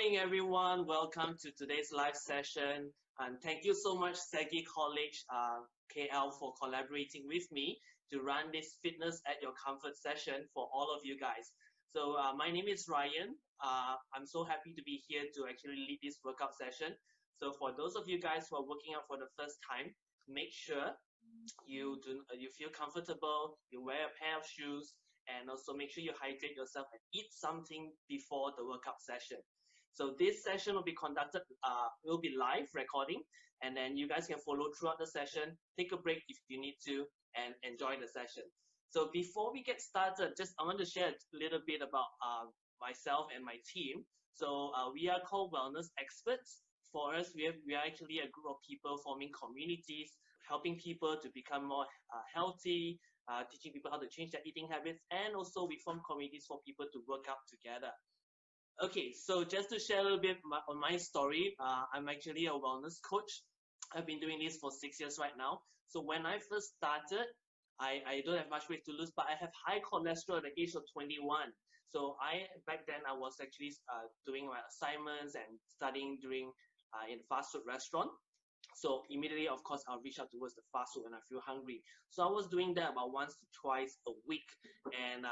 morning, everyone. Welcome to today's live session. And thank you so much, SEGi College KL, for collaborating with me to run this fitness at your comfort session for all of you guys. So my name is Ryan. I'm so happy to be here to actually lead this workout session. So for those of you guys who are working out for the first time, make sure you feel comfortable, you wear a pair of shoes, and also make sure you hydrate yourself and eat something before the workout session. So this session will be conducted, will be live recording, and then you guys can follow throughout the session, take a break if you need to, and enjoy the session. So before we get started, I want to share a little bit about myself and my team. So we are called Wellness Experts. For us, we are actually a group of people forming communities, helping people to become more healthy, teaching people how to change their eating habits, and also we form communities for people to work out together. Okay, so just to share a little bit on my story, I'm actually a wellness coach. I've been doing this for 6 years right now. So when I first started, I don't have much weight to lose, but I have high cholesterol at the age of 21. So back then I was actually doing my assignments and studying in fast food restaurant. So immediately, of course, I'll reach out towards the fast food when I feel hungry. So I was doing that about once to twice a week, and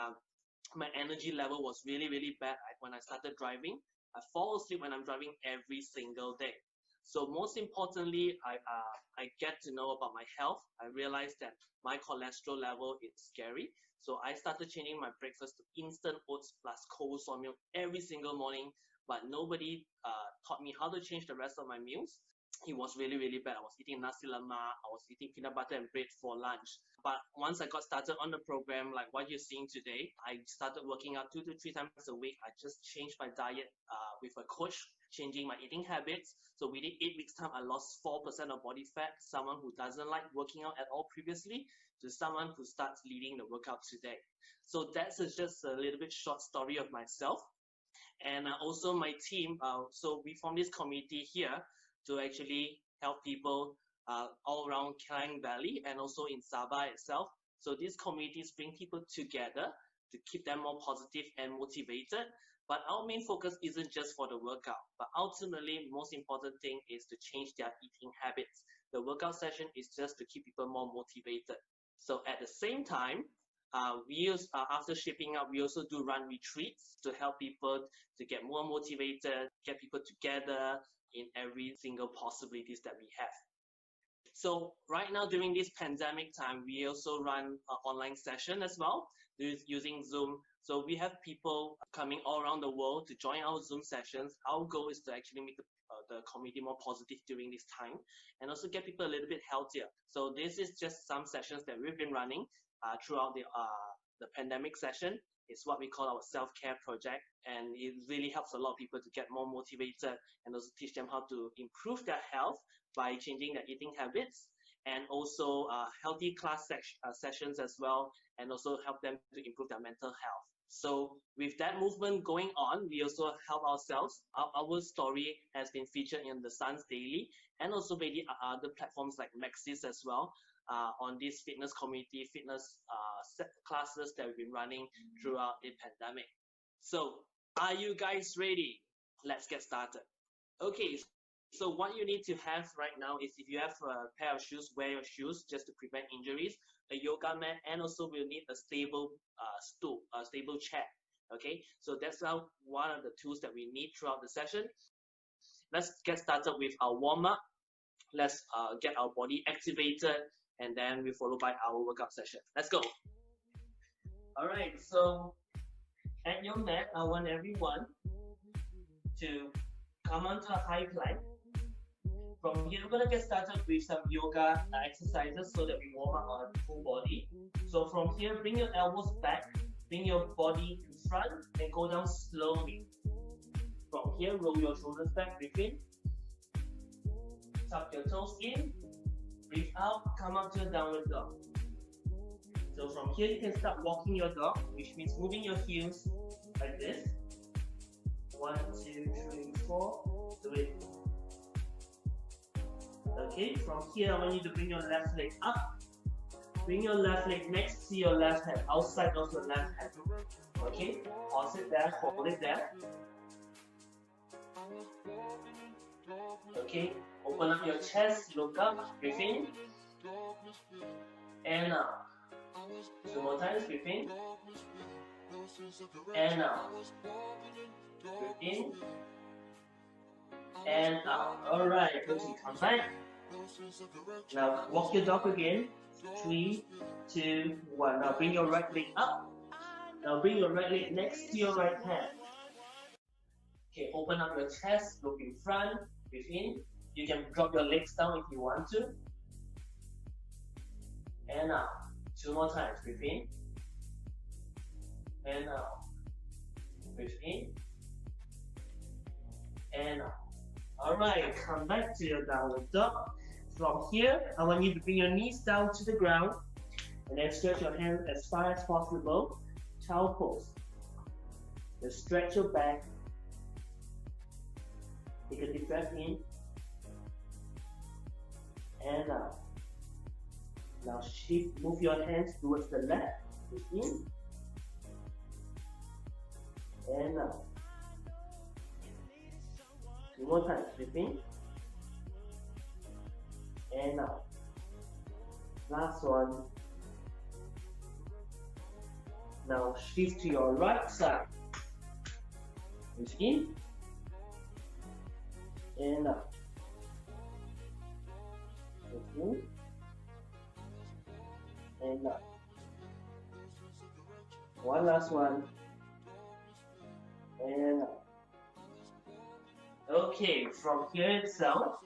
my energy level was really, really bad when I started driving. I fall asleep when I'm driving every single day. So most importantly, I get to know about my health. I realized that my cholesterol level is scary. So I started changing my breakfast to instant oats plus cold soy milk every single morning. But nobody taught me how to change the rest of my meals. It was really, really bad. I was eating nasi lemak, I was eating peanut butter and bread for lunch. But once I got started on the program, like what you're seeing today, I started working out 2 to 3 times a week. I just changed my diet with a coach, changing my eating habits. So within 8 weeks time, I lost 4% of body fat, someone who doesn't like working out at all previously, to someone who starts leading the workout today. So that's just a little bit short story of myself. And also my team, so we formed this community here to actually help people all around Klang Valley and also in Sabah itself. So these communities bring people together to keep them more positive and motivated. But our main focus isn't just for the workout, but ultimately, most important thing is to change their eating habits. The workout session is just to keep people more motivated. So at the same time, after shipping up, we also do run retreats to help people to get more motivated, get people together in every single possibilities that we have. So right now during this pandemic time, we also run an online session as well using Zoom. So we have people coming all around the world to join our Zoom sessions. Our goal is to actually make the community more positive during this time and also get people a little bit healthier. So this is just some sessions that we've been running throughout the pandemic session. It's what we call our self-care project, and it really helps a lot of people to get more motivated and also teach them how to improve their health by changing their eating habits, and also healthy class sessions as well, and also help them to improve their mental health. So with that movement going on, we also help ourselves. Our story has been featured in the Sun's Daily and also maybe other platforms like Maxis as well, on this fitness community, fitness classes that we've been running throughout the pandemic. So are you guys ready? Let's get started. Okay, so what you need to have right now is, if you have a pair of shoes, wear your shoes just to prevent injuries, a yoga mat, and also we'll need a stable stool, a stable chair. Okay, so that's one of the tools that we need throughout the session. Let's get started with our warm-up. Let's get our body activated, and then we follow by our workout session. Let's go. All right, so at your mat, I want everyone to come onto a high plank. From here, we're gonna get started with some yoga exercises so that we warm up our full body. So from here, bring your elbows back, bring your body in front, and go down slowly. From here, roll your shoulders back, breathe in. Tuck your toes in, breathe out, come up to a downward dog. So from here, you can start walking your dog, which means moving your heels like this. 1, 2, 3, 4, do it. Okay, from here, I want you to bring your left leg up. Bring your left leg next to your left hand, outside of your left hand. Okay, pause it there, hold it there. Okay, open up your chest, look up, breathe in, and out. 2 more times, breathe in, and out. Breathe in, and out. Alright, okay, come back. Now walk your dog again. 3, 2, 1. Now bring your right leg up. Now bring your right leg next to your right hand. Okay, open up your chest, look in front, breathe in. You can drop your legs down if you want to. And out. 2 more times, breathe in. And out. Breathe in. And out. Alright, come back to your downward dog. From here, I want you to bring your knees down to the ground and then stretch your hands as far as possible. Child pose. Just stretch your back. Take a deep breath in and out. Now shift, move your hands towards the left. Breathe in and out. 2 more times. Breathe in and out. Last one. Now shift to your right side. Breathe in and out. Breathe in and out. One last one. And out. Okay, from here itself,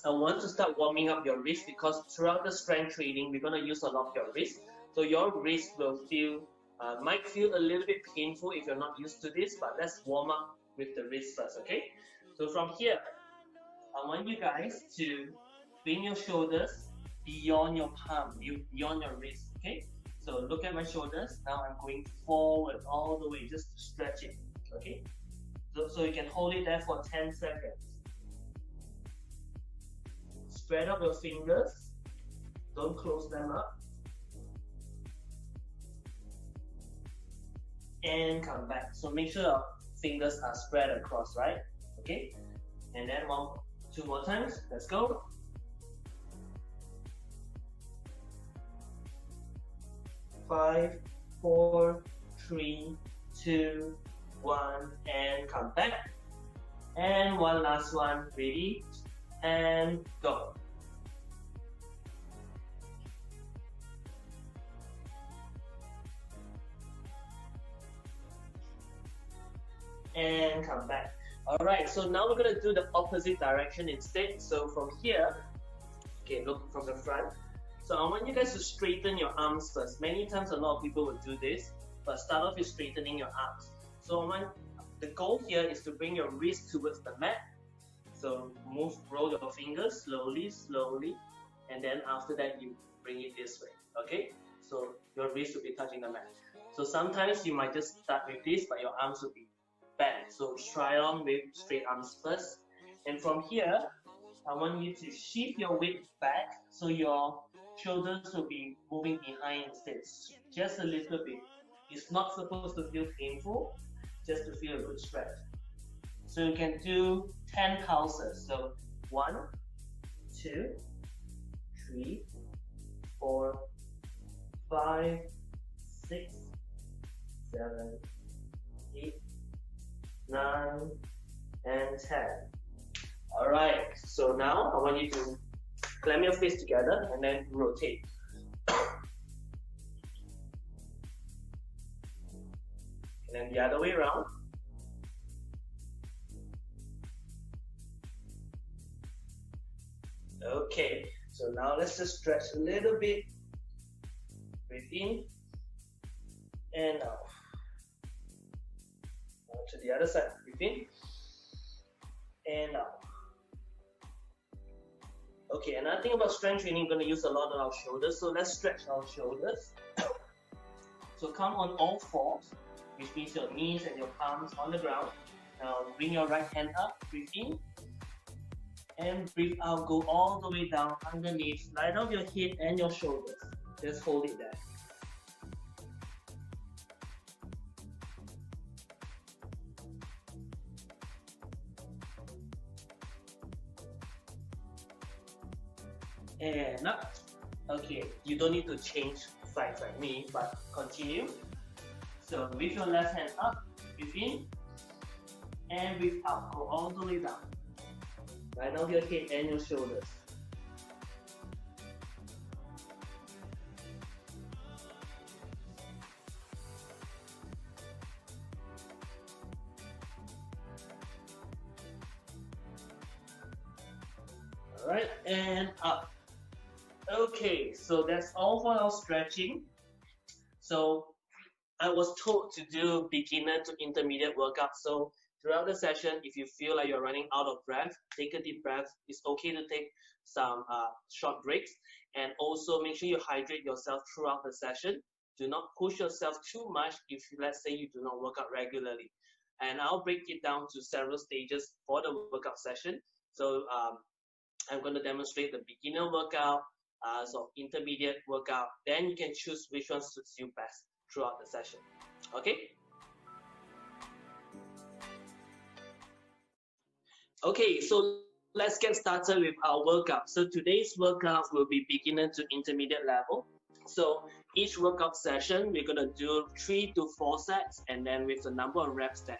I want to start warming up your wrist because throughout the strength training, we're going to use a lot of your wrist. So your wrist will might feel a little bit painful if you're not used to this, but let's warm up with the wrist first, okay? So from here, I want you guys to bring your shoulders beyond your palm, beyond your wrist, okay? So look at my shoulders. Now I'm going forward all the way, just to stretch it, okay? So you can hold it there for 10 seconds. Spread out your fingers. Don't close them up. And come back. So make sure your fingers are spread across, right? Okay? And then 2 more times. Let's go. Five, 4, 3, 2, 1, and come back. And one last one. Ready? And go. And come back. Alright, so now we're going to do the opposite direction instead. So from here, okay, look from the front. So I want you guys to straighten your arms first. Many times a lot of people will do this, but start off with straightening your arms. So the goal here is to bring your wrist towards the mat. So roll your fingers slowly, slowly, and then after that you bring it this way, okay? So your wrist will be touching the mat. So sometimes you might just start with this, but your arms will be back. So try on with straight arms first. And from here, I want you to shift your weight back so your shoulders will be moving behind instead, just a little bit. It's not supposed to feel painful, just to feel a good stretch. So you can do 10 pulses. So 1, 2, 3, 4, 5, 6, 7, 8, 9, and 10. Alright, so now I want you to clamp your face together and then rotate. And then the other way around. Okay, so now let's just stretch a little bit. Breathe in and out. Now to the other side. Breathe in and out. Okay, another thing about strength training, we're going to use a lot on our shoulders. So let's stretch our shoulders. So come on all fours, which means your knees and your palms on the ground. Now bring your right hand up, breathe in, and breathe out, go all the way down underneath, light up your head and your shoulders. Just hold it there. and up. Okay, you don't need to change sides like me, but continue. So with your left hand up, breathe in, and breathe out, go all the way down. Right now your head and your shoulders. Alright, and up. Okay, so that's all for our stretching. So I was told to do beginner to intermediate workout. So throughout the session, if you feel like you're running out of breath, take a deep breath. It's okay to take some short breaks, and also make sure you hydrate yourself throughout the session. Do not push yourself too much if, let's say, you do not work out regularly. And I'll break it down to several stages for the workout session. So I'm going to demonstrate the beginner workout, so intermediate workout. Then you can choose which one suits you best throughout the session. Okay? Okay, so let's get started with our workout. So today's workout will be beginner to intermediate level. So each workout session, we're gonna do 3 to 4 sets, and then with the number of reps that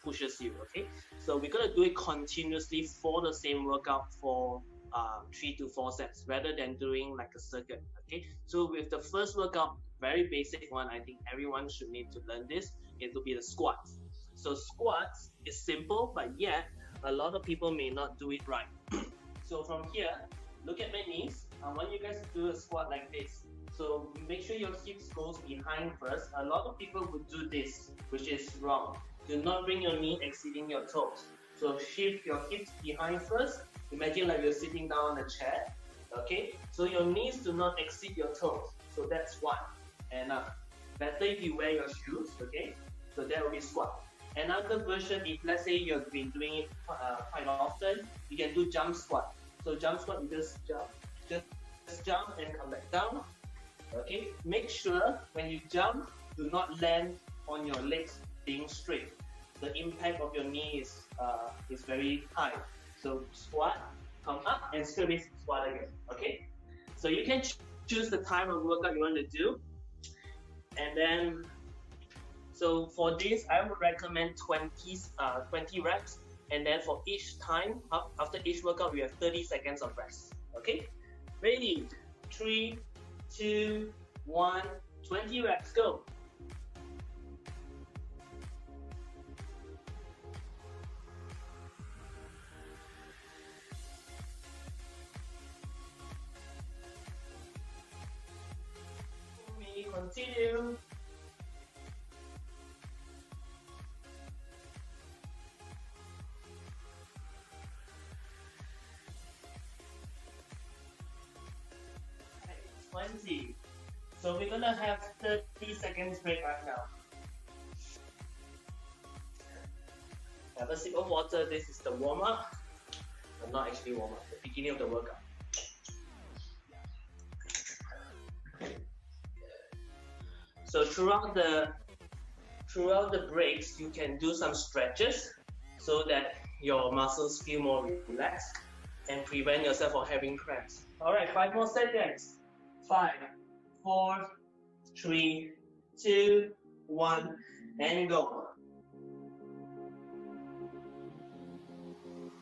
pushes you. Okay, so we're gonna do it continuously for the same workout for 3 to 4 sets, rather than doing like a circuit. Okay, so with the first workout, very basic one, I think everyone should need to learn this. It will be the squats. So squats is simple, but yet a lot of people may not do it right. So from here, look at my knees. I want you guys to do a squat like this. So make sure your hips goes behind first. A lot of people would do this, which is wrong. Do not bring your knee exceeding your toes. So shift your hips behind first. Imagine like you're sitting down on a chair. Okay, so your knees do not exceed your toes. So that's one. And better if you wear your shoes. Okay, so that will be squat. Another version, if let's say you've been doing it quite often, you can do jump squat. So jump squat, you just jump and come back down. Okay, make sure when you jump, do not land on your legs being straight. The impact of your knee is very high. So squat, come up, and straight away squat again. Okay, so you can choose the type of workout you want to do, and then so for this, I would recommend 20 reps, and then for each time, after each workout, we have 30 seconds of rest. Okay, ready? 3, 2, 1, 20 reps, go. We continue. So we're gonna have 30 seconds break right now. Have a sip of water. This is the warm up, but not actually warm up. The beginning of the workout. So throughout the breaks, you can do some stretches so that your muscles feel more relaxed and prevent yourself from having cramps. All right, 5 more seconds. 5, 4, 3, 2, 1, and go.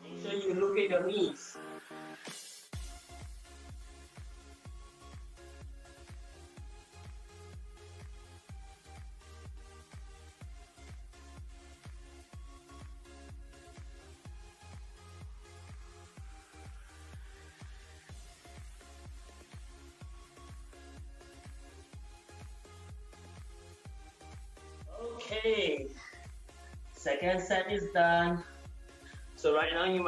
Make sure you look at your knees. Okay, second set is done. So right now you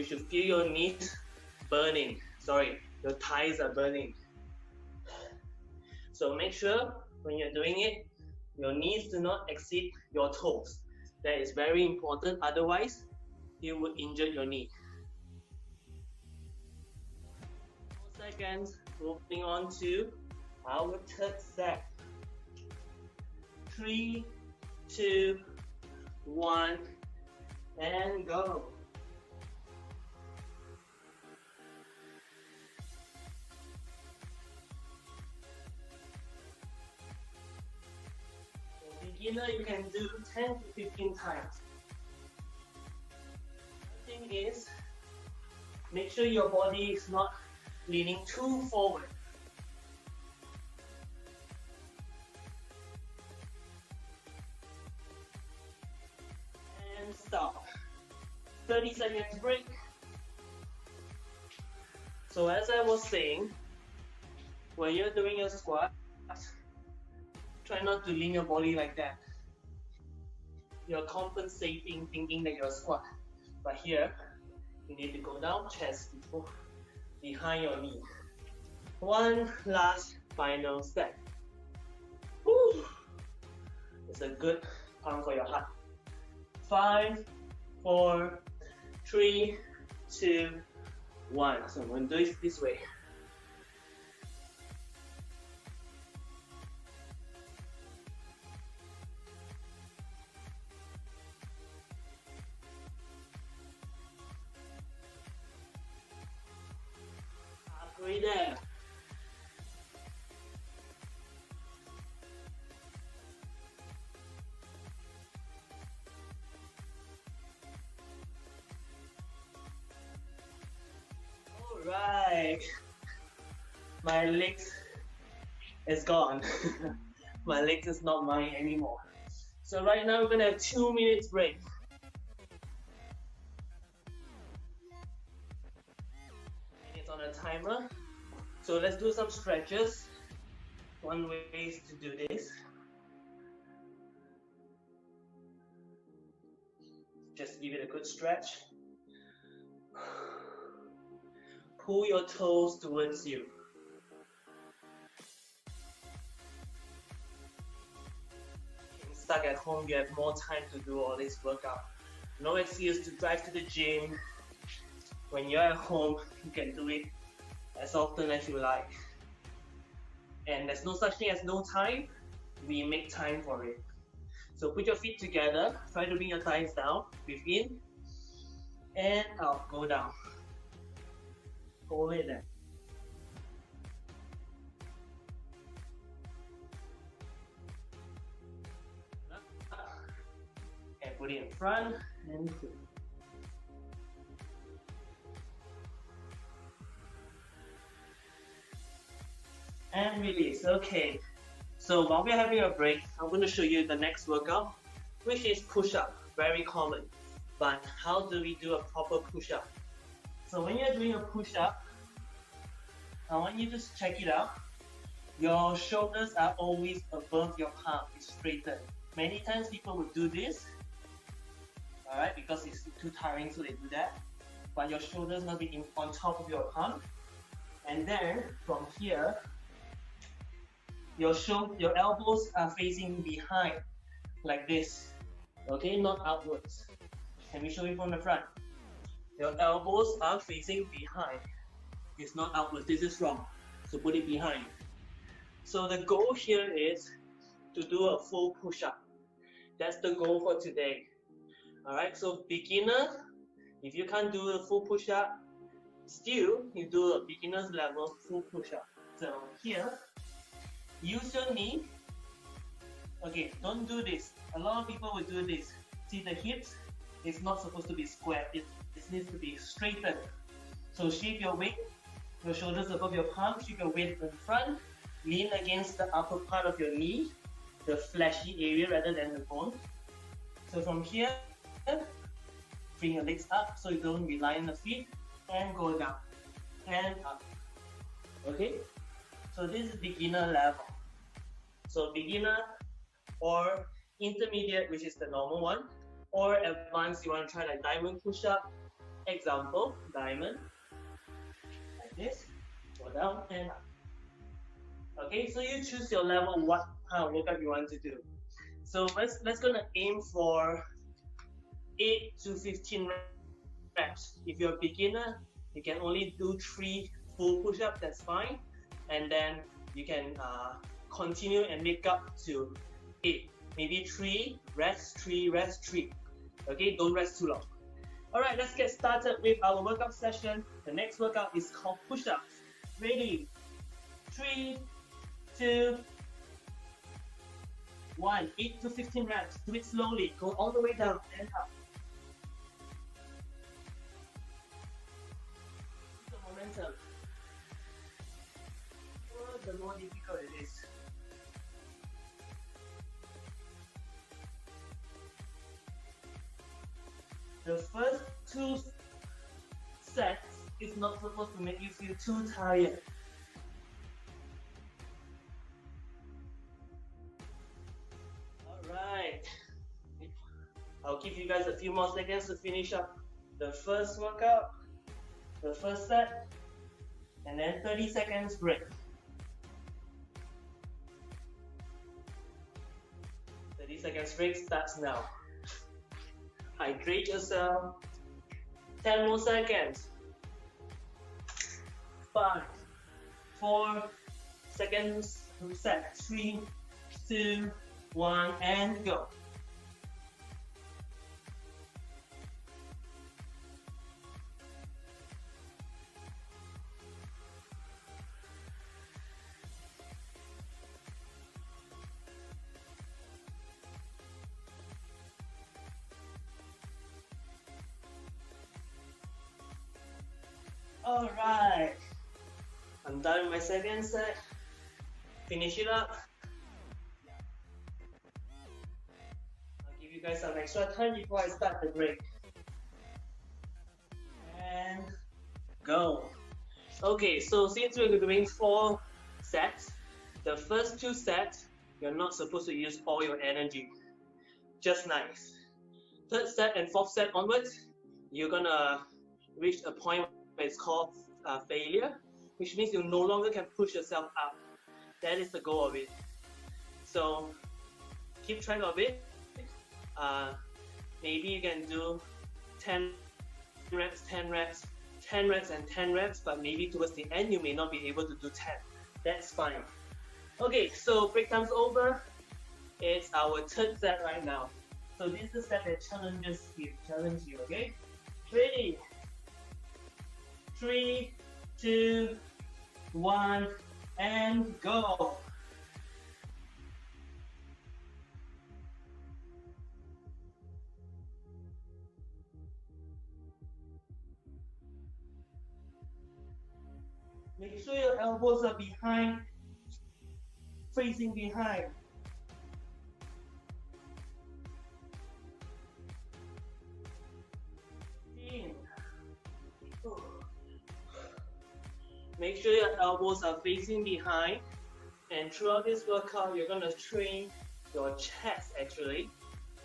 should feel your knees burning. Sorry, your thighs are burning. So make sure when you're doing it, your knees do not exceed your toes. That is very important, otherwise you will injure your knee. 4 seconds, moving on to our third set. 3, 2, 1, and go. beginner, you can do 10 to 15 times. The thing is, make sure your body is not leaning too forward. And stop. 30 seconds break. So as I was saying, when you're doing a squat, try not to lean your body like that. You're compensating, thinking that you're a squat. But here, you need to go down, chest behind your knee. One last final step. Woo. It's a good pump for your heart. 5, 4, 3, 2, 1. So I'm going to do it this way. Halfway there. Alright. My legs is gone. My legs is not mine anymore. So right now we're gonna have 2 minutes break. And it's on a timer. So let's do some stretches. One way is to do this. Just give it a good stretch. Pull your toes towards you. Stuck at home, you have more time to do all this workout. No excuse to drive to the gym. When you're at home, you can do it as often as you like. And there's no such thing as no time. We make time for it. So put your feet together. Try to bring your thighs down. Breathe in and out. Go down. Hold it there. And put it in front and two. And release. Okay. So while we're having a break, I'm going to show you the next workout, which is push-up. Very common. But how do we do a proper push-up? So when you're doing a push-up, I want you to just check it out. Your shoulders are always above your palm. It's straightened. Many times people will do this, alright, because it's too tiring, so they do that. But your shoulders must be on top of your palm. And then from here, your elbows are facing behind, like this. Okay, not outwards. Can we show you from the front? Your elbows are facing behind. It's not outwards. This is wrong. So put it behind. So the goal here is to do a full push-up. That's the goal for today. Alright, so beginner, if you can't do a full push-up, still you do a beginner's level full push-up. So here, use your knee. Okay, don't do this. A lot of people will do this. See the hips? It's not supposed to be square. It needs to be straightened. So shape your weight, your shoulders above your palm, shape your weight in front, lean against the upper part of your knee, the fleshy area rather than the bone. So from here, bring your legs up so you don't rely on the feet, and go down and up. Okay? So this is beginner level. So beginner or intermediate, which is the normal one, or advanced, you want to try like diamond push-up. Example, diamond, like this, go down and up. Okay, so you choose your level, what kind of workout you want to do. So let's gonna aim for 8 to 15 reps. If you're a beginner, you can only do 3 full push-ups, that's fine. And then you can continue and make up to 8. Maybe 3, rest 3, rest 3. Okay, don't rest too long. Alright, let's get started with our workout session. The next workout is called push-ups. Ready? 3, 2, 1, 8 to 15 reps. Do it slowly. Go all the way down and up. The momentum. The more difficult it is. The first 2 sets is not supposed to make you feel too tired. Alright. I'll give you guys a few more seconds to finish up the first workout, the first set, and then 30 seconds break. 30 seconds break starts now. Hydrate yourself. 10 more seconds. 5, 4 seconds, reset. 3, 2, 1, and go. Alright, I'm done with my second set. Finish it up. I'll give you guys some extra time before I start the break. And go. Okay, so since we're doing 4 sets, the first 2 sets, you're not supposed to use all your energy. Just nice. Third set and fourth set onwards, you're gonna reach a point where it's called failure, which means you no longer can push yourself up. That is the goal of it. So keep track of it. Maybe you can do 10 reps, 10 reps, 10 reps, and 10 reps, but maybe towards the end you may not be able to do 10. That's fine. Okay, so break time's over. It's our third set right now. So this is the set that challenges you, okay? Ready? 3, 2, 1, and go. Make sure your elbows are behind, facing behind. Make sure your elbows are facing behind, and throughout this workout you're going to train your chest actually,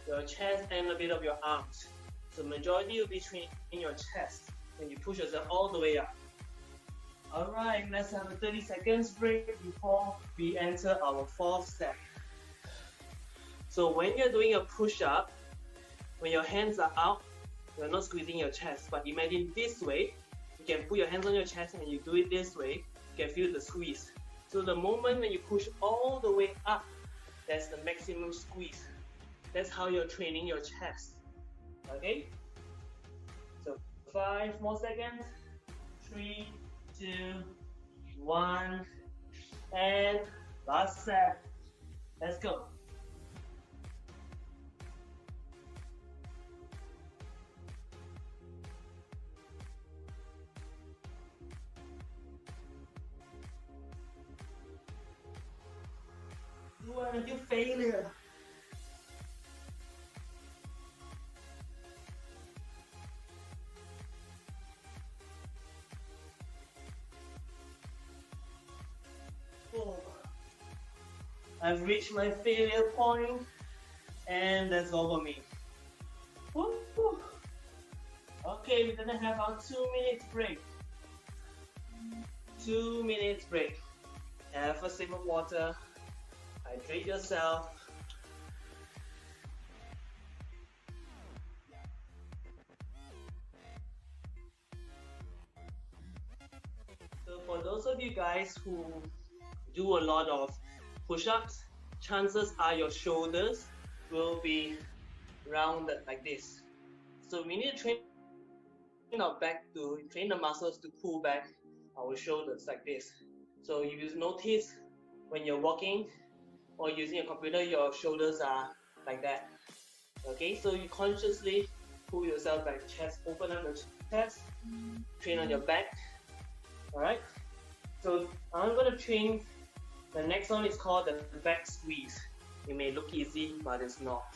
your chest and a bit of your arms. So majority will be training your chest when you push yourself all the way up. Alright, let's have a 30 seconds break before we enter our fourth set. So when you're doing a push-up, when your hands are out, you're not squeezing your chest, but imagine this way. You can put your hands on your chest and you do it this way, you can feel the squeeze. So the moment when you push all the way up, that's the maximum squeeze. That's how you're training your chest. Okay? So 5 more seconds. 3, 2, 1, and last set. Let's go. You are a failure. Oh. I've reached my failure point, and that's all for me. Woo. Okay, we're gonna have our 2 minutes break. 2 minutes break. Have a sip of water. Hydrate yourself. So for those of you guys who do a lot of push-ups, chances are your shoulders will be rounded like this. So we need to train our back to train the muscles to pull back our shoulders like this. So if you notice when you're walking, or using a computer, your shoulders are like that. Okay, so you consciously pull yourself back, chest, open up your chest, train on your back. Alright, so I'm going to train. The next one is called the back squeeze. It may look easy, but it's not.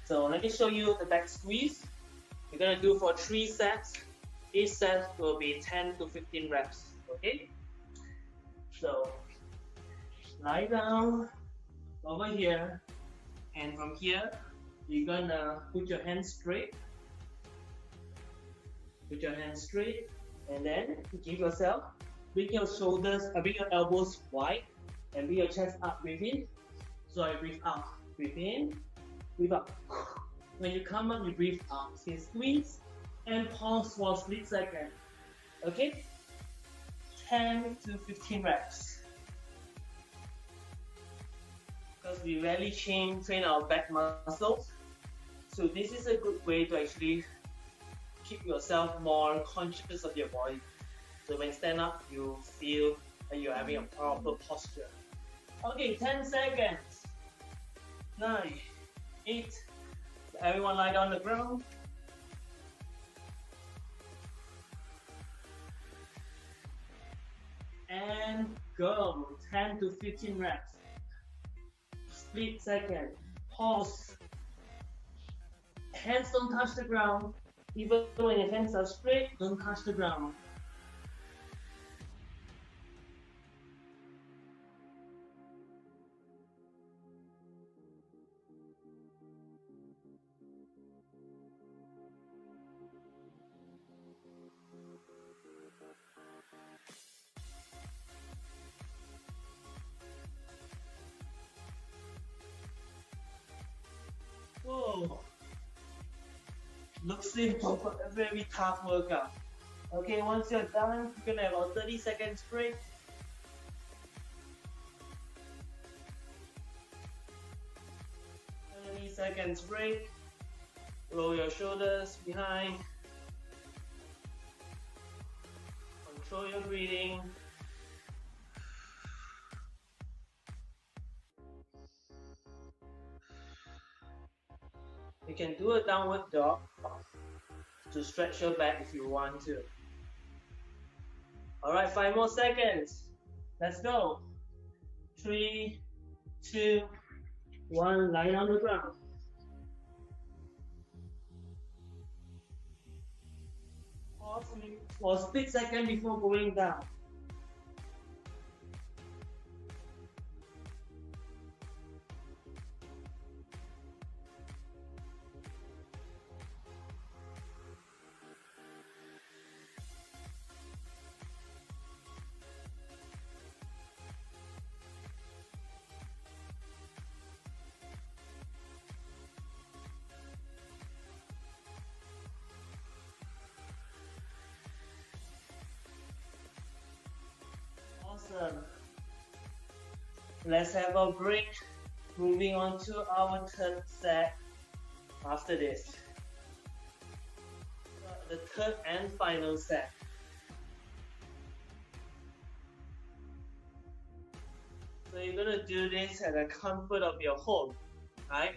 So let me show you the back squeeze. We're going to do for 3 sets. Each set will be 10 to 15 reps. Okay? So lie down over here, and from here you're gonna put your hands straight. Put your hands straight, and then give yourself, bring your shoulders, bring your elbows wide, and bring your chest up. Breathe in. So I breathe out. Breathe in. Breathe out. When you come up, you breathe out. So squeeze and pause for a split second. Okay? 10 to 15 reps. Because we rarely train our back muscles, so this is a good way to actually keep yourself more conscious of your body. So when you stand up, you feel that you're having a proper posture. Okay, 10 seconds. 9, 8. Everyone lie down on the ground. And go. 10 to 15 reps. Split second. Pause. Hands don't touch the ground. Even when your hands are straight, don't touch the ground. Whoa. Looks simple, but a very tough workout. Okay, once you're done, you're gonna have about 30 seconds break. Seconds break. Roll your shoulders behind. Control your breathing. You can do a downward dog to stretch your back if you want to. Alright, 5 more seconds. Let's go. 3, 2, 1, lie on the ground. Pause for a split second before going down. Awesome. Let's have a break. Moving on to our third set after this. The third and final set. So you're gonna do this at the comfort of your home, right?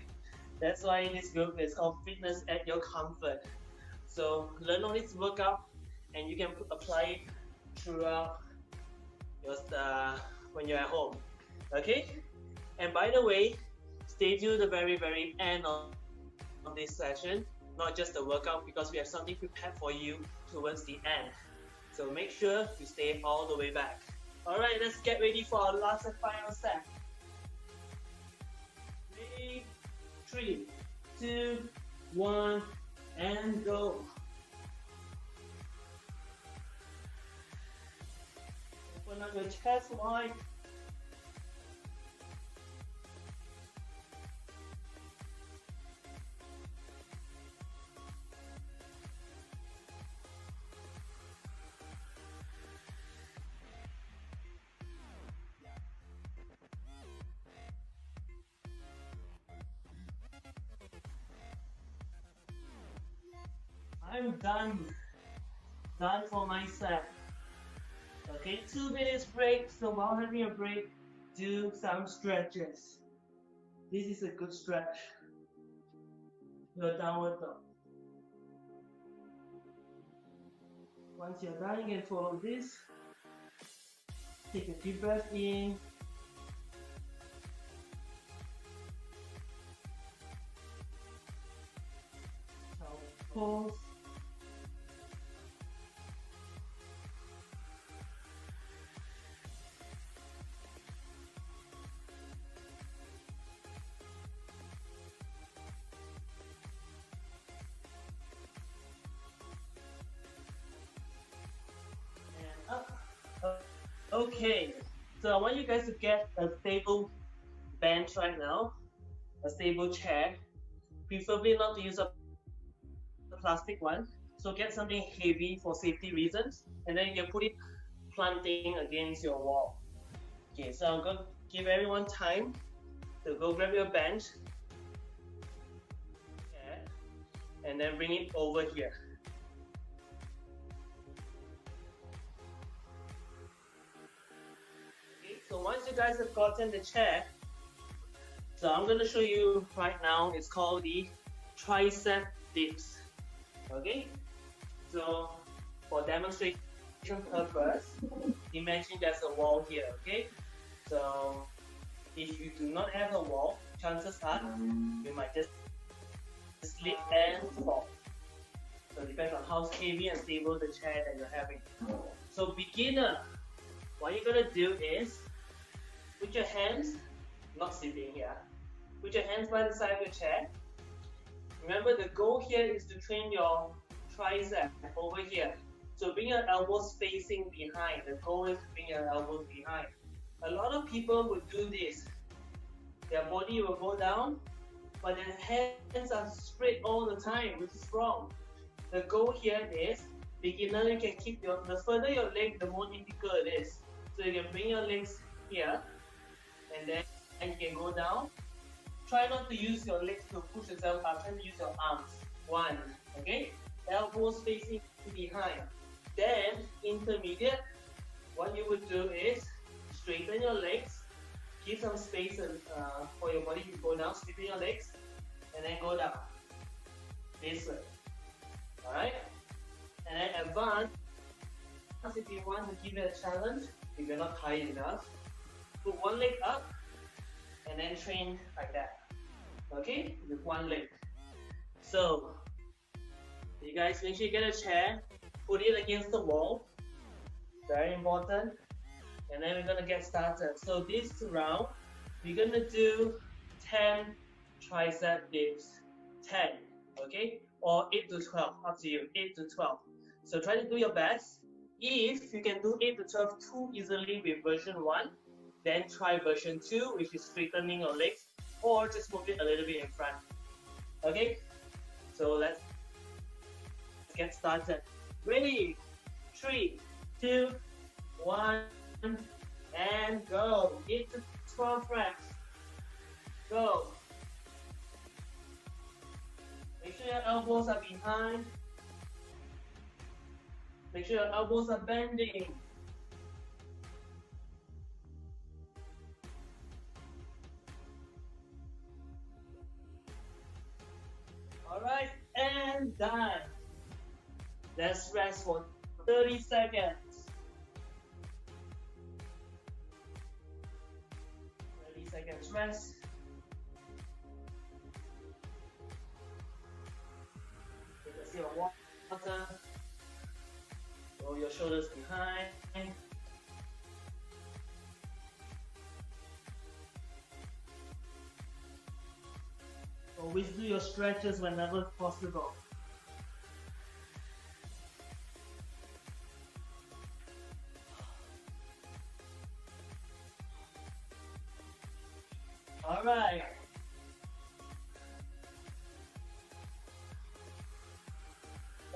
That's why this group is called Fitness at Your Comfort. So learn on this workout, and you can apply it throughout your when you're at home. Okay? And by the way, stay till the very end of this session, not just the workout, because we have something prepared for you towards the end. So make sure you stay all the way back. Alright, let's get ready for our last and final set. 3, 2, 1, and go. Open up your chest wide. I'm done for my set. Okay, 2 minutes break. So while having a break, do some stretches. This is a good stretch. Your downward dog. Once you're done, you can follow this. Take a deep breath in. Now pause. Okay, so I want you guys to get a stable bench right now, a stable chair, preferably not to use a plastic one. So get something heavy for safety reasons, and then you can put it planting against your wall. Okay, so I'm going to give everyone time to go grab your bench, and then bring it over here. So once you guys have gotten the chair, so I'm going to show you right now, it's called the tricep dips. Okay, so for demonstration purpose, imagine there's a wall here. Okay, so if you do not have a wall, chances are you might just slip and fall. So it depends on how heavy and stable the chair that you're having. So beginner, what you're going to do is put your hands, not sitting here, put your hands by the side of your chair. Remember, the goal here is to train your tricep over here. So bring your elbows facing behind. The goal is to bring your elbows behind. A lot of people would do this. Their body will go down, but their hands are straight all the time, which is wrong. The goal here is, beginner, you can keep the further your leg, the more difficult it is. So you can bring your legs here, and then you can go down. Try not to use your legs to push yourself up, try to use your arms. One, okay? Elbows facing behind. Then, intermediate, what you would do is straighten your legs, give some space for your body to go down, straighten your legs, and then go down. This way. Alright? And then advance, if you want to give it a challenge, if you're not tired enough, put one leg up, and then train like that. Okay? With one leg. So, you guys make sure you get a chair, put it against the wall. Very important. And then we're gonna get started. So this round, we're gonna do 10 tricep dips. 10, okay? Or 8 to 12, up to you, 8 to 12. So try to do your best. If you can do 8 to 12 too easily with version 1, then try version 2, which is straightening your legs, or just move it a little bit in front. Okay? So let's get started. Ready? 3, 2, 1, and go. 8 to 12 reps. Go. Make sure your elbows are behind. Make sure your elbows are bending. Alright, and done. Let's rest for 30 seconds. 30 seconds rest. Take a sip of water. Roll your shoulders behind. Always do your stretches whenever possible. Alright.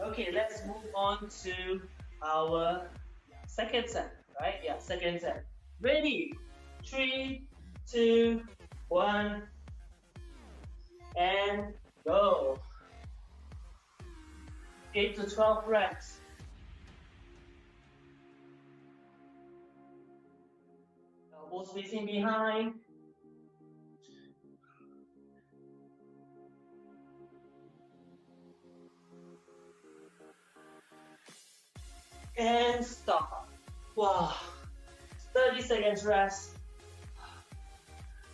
Okay, let's move on to our second set, right? Yeah, second set. Ready? 3, 2, 1, and go. 8 to 12 reps. Elbows facing behind. And stop. Wow. 30 seconds rest.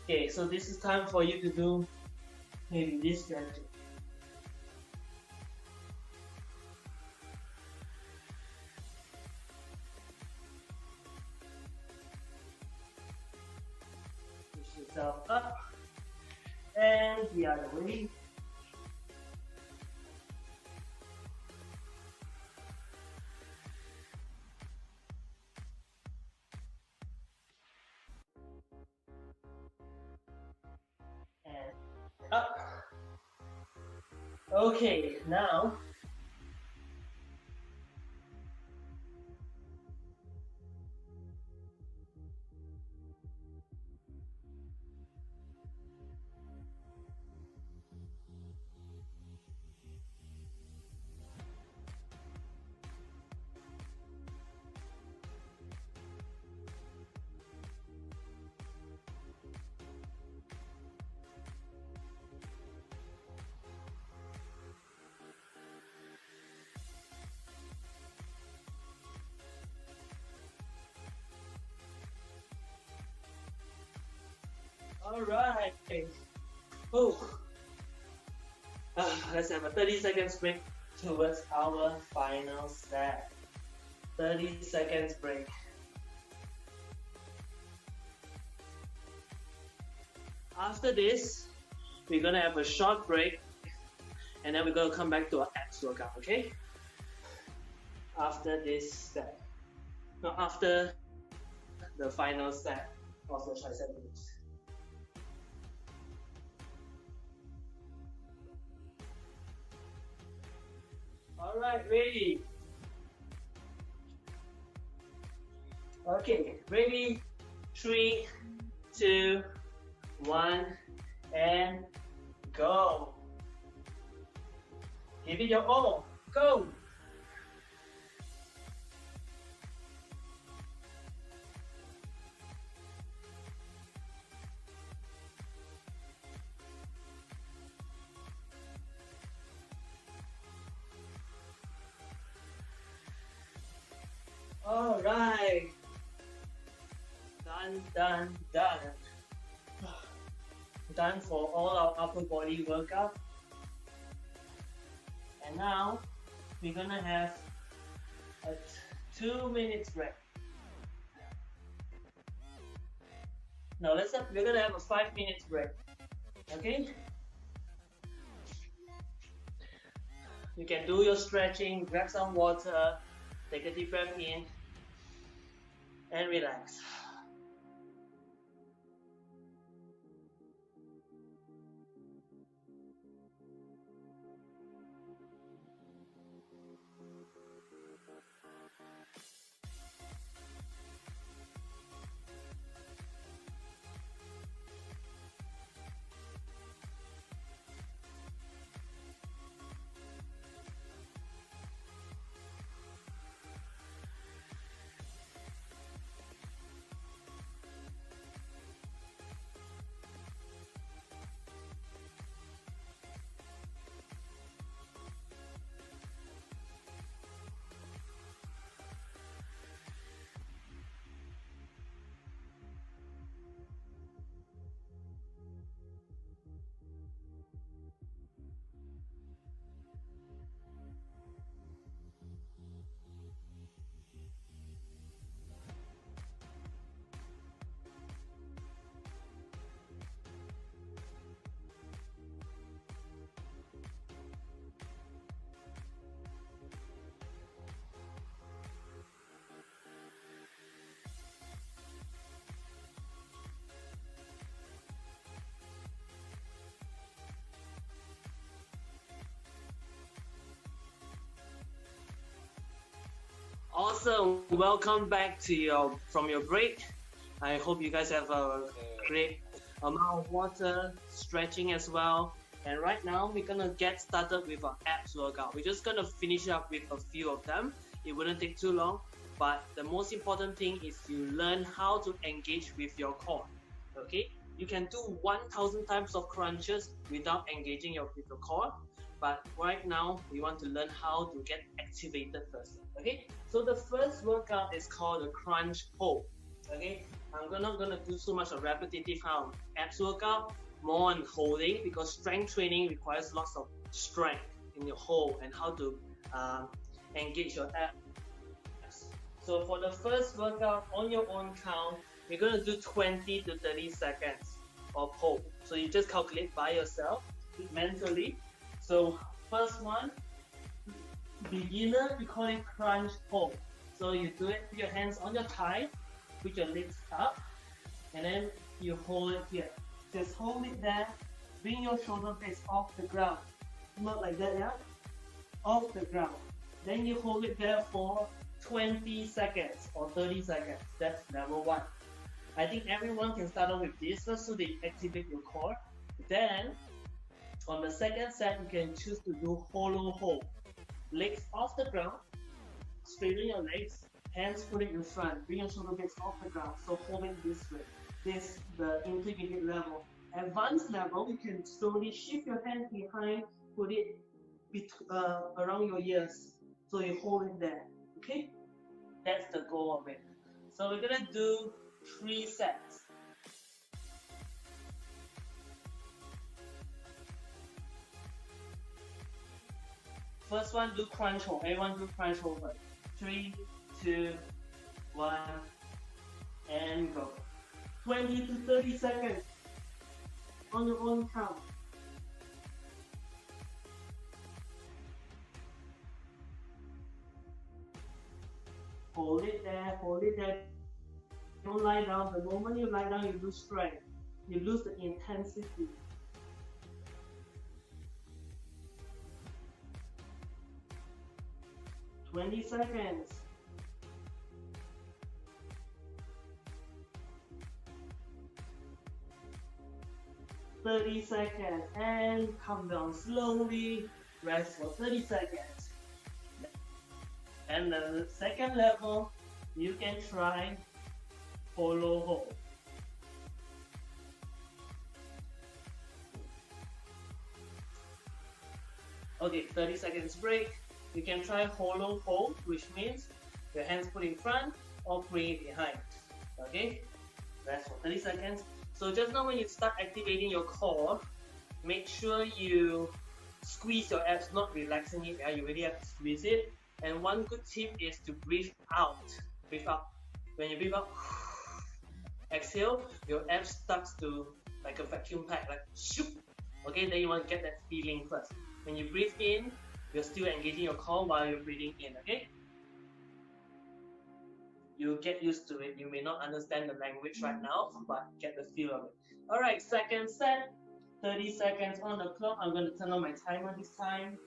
Okay, so this is time for you to do maybe this stretching. Push yourself up and the other way. Up. Okay, now all right. Oh, let's have a 30 seconds break towards our final set. 30 seconds break. After this, we're gonna have a short break, and then we're gonna come back to our abs workout. Okay? After this set, no, after the final set of the tricep moves. All right, ready? Okay, ready? 3, 2, 1, and go. Give it your all. Go. All right. Done. Done for all our upper body workout. And now we're gonna have a 2 minutes break. Now we're gonna have a 5 minutes break. Okay? You can do your stretching, grab some water, take a deep breath in, and relax. Awesome. Welcome back to from your break. I hope you guys have a great amount of water, stretching as well. And right now we're gonna get started with our abs workout. We're just gonna finish up with a few of them. It wouldn't take too long. but the most important thing is you learn how to engage with your core. Okay, you can do 1,000 times of crunches without engaging with your core, but right now we want to learn how to get activated first. Okay, so the first workout is called the crunch hold. Okay, I'm not gonna do so much of repetitive kind of abs workout, more on holding, because strength training requires lots of strength in your hold and how to engage your abs. So for the first workout, on your own count, you're gonna do 20 to 30 seconds of hold. So you just calculate by yourself mentally. So first one, beginner, we call it crunch hold. So you do it, put your hands on your thigh, put your legs up, and then you hold it here. Just hold it there, bring your shoulder blades off the ground. Not like that, yeah? Off the ground. Then you hold it there for 20 seconds or 30 seconds. That's level 1. I think everyone can start off with this first so they activate your core. Then, on the second set, you can choose to do hollow hold. Legs off the ground, straighten your legs, hands put it in front, bring your shoulder blades off the ground, so hold it this way. This is the intermediate level. Advanced level, you can slowly shift your hands behind, put it around your ears, so you hold it there, okay? That's the goal of it. So we're gonna do 3 sets. First one, do crunch hold. Everyone do crunch hold first. 3, 2, 1, and go. 20 to 30 seconds on your own count. Hold it there, hold it there. Don't lie down. The moment you lie down, you lose strength. You lose the intensity. $20 seconds. $30 seconds. And come down slowly. Rest for 30 seconds. And the second level, you can try hollow hold. Okay, 30 seconds break. You can try hollow hold, which means your hands put in front or bring it behind. Okay, rest for 30 seconds. So just now when you start activating your core, make sure you squeeze your abs, not relaxing it. Yeah, you really have to squeeze it. And one good tip is to breathe out. Breathe out. When you breathe out, exhale, your abs starts to like a vacuum pack, like shoop. Okay, then you want to get that feeling first. When you breathe in, you're still engaging your core while you're breathing in. Okay. You get used to it. You may not understand the language right now, but get the feel of it. All right, second set. 30 seconds on the clock. I'm going to turn on my timer this time.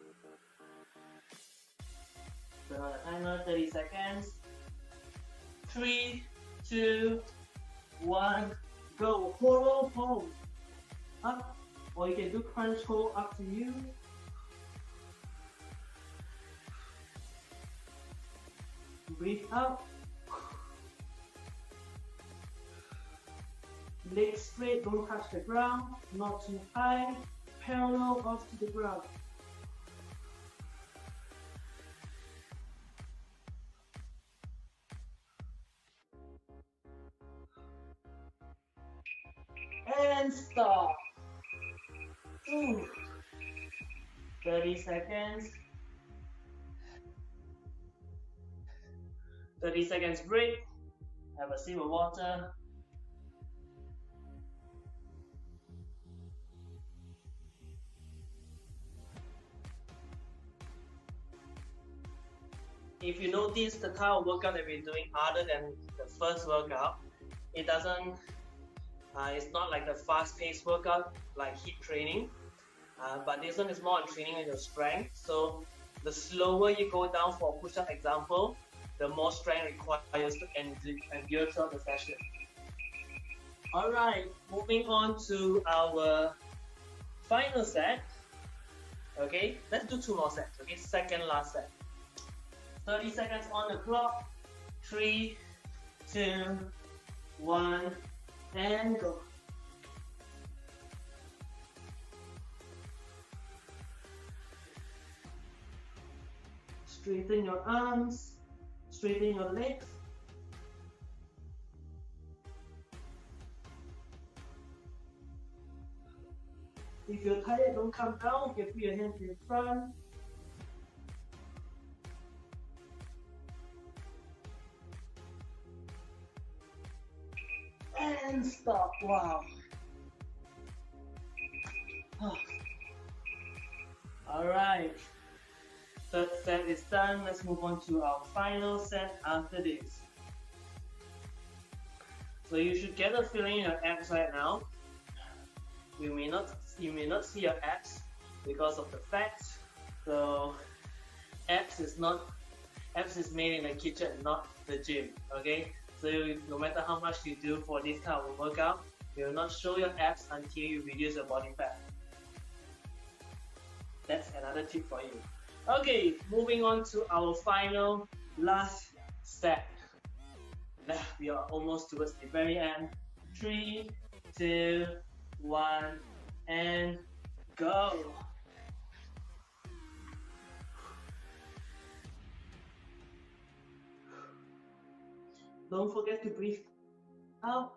Turn on the timer, 30 seconds. 3, 2, 1, go. Hollow hold. Up. Or you can do crunch hold, up to you. Breathe out. Legs straight, don't touch the ground, not too high, parallel off to the ground. And stop. 30 seconds. 30 seconds break. Have a sip of water. If you notice the type of workout that we're doing other than the first workout, it doesn't, it's not like the fast-paced workout like HIIT training, but this one is more on training your strength. So the slower you go down for a push-up example, the more strength requires to endure throughout the session. Alright, moving on to our final set. Okay, let's do 2 more sets. Okay, second last set. 30 seconds on the clock. 3, 2, 1, and go. Straighten your arms, straighten your legs. If you're tired, don't come down. You can put your hands in front. And stop. Wow. Alright. Third set is done. Let's move on to our final set after this. So you should get a feeling in your abs right now. You may not see your abs because of the fat. So abs is made in the kitchen, not the gym. Okay? So no matter how much you do for this kind of workout, you will not show your abs until you reduce your body fat. That's another tip for you. Okay, moving on to our final last set. We are almost towards the very end. 3, 2, 1, and go. Don't forget to breathe out.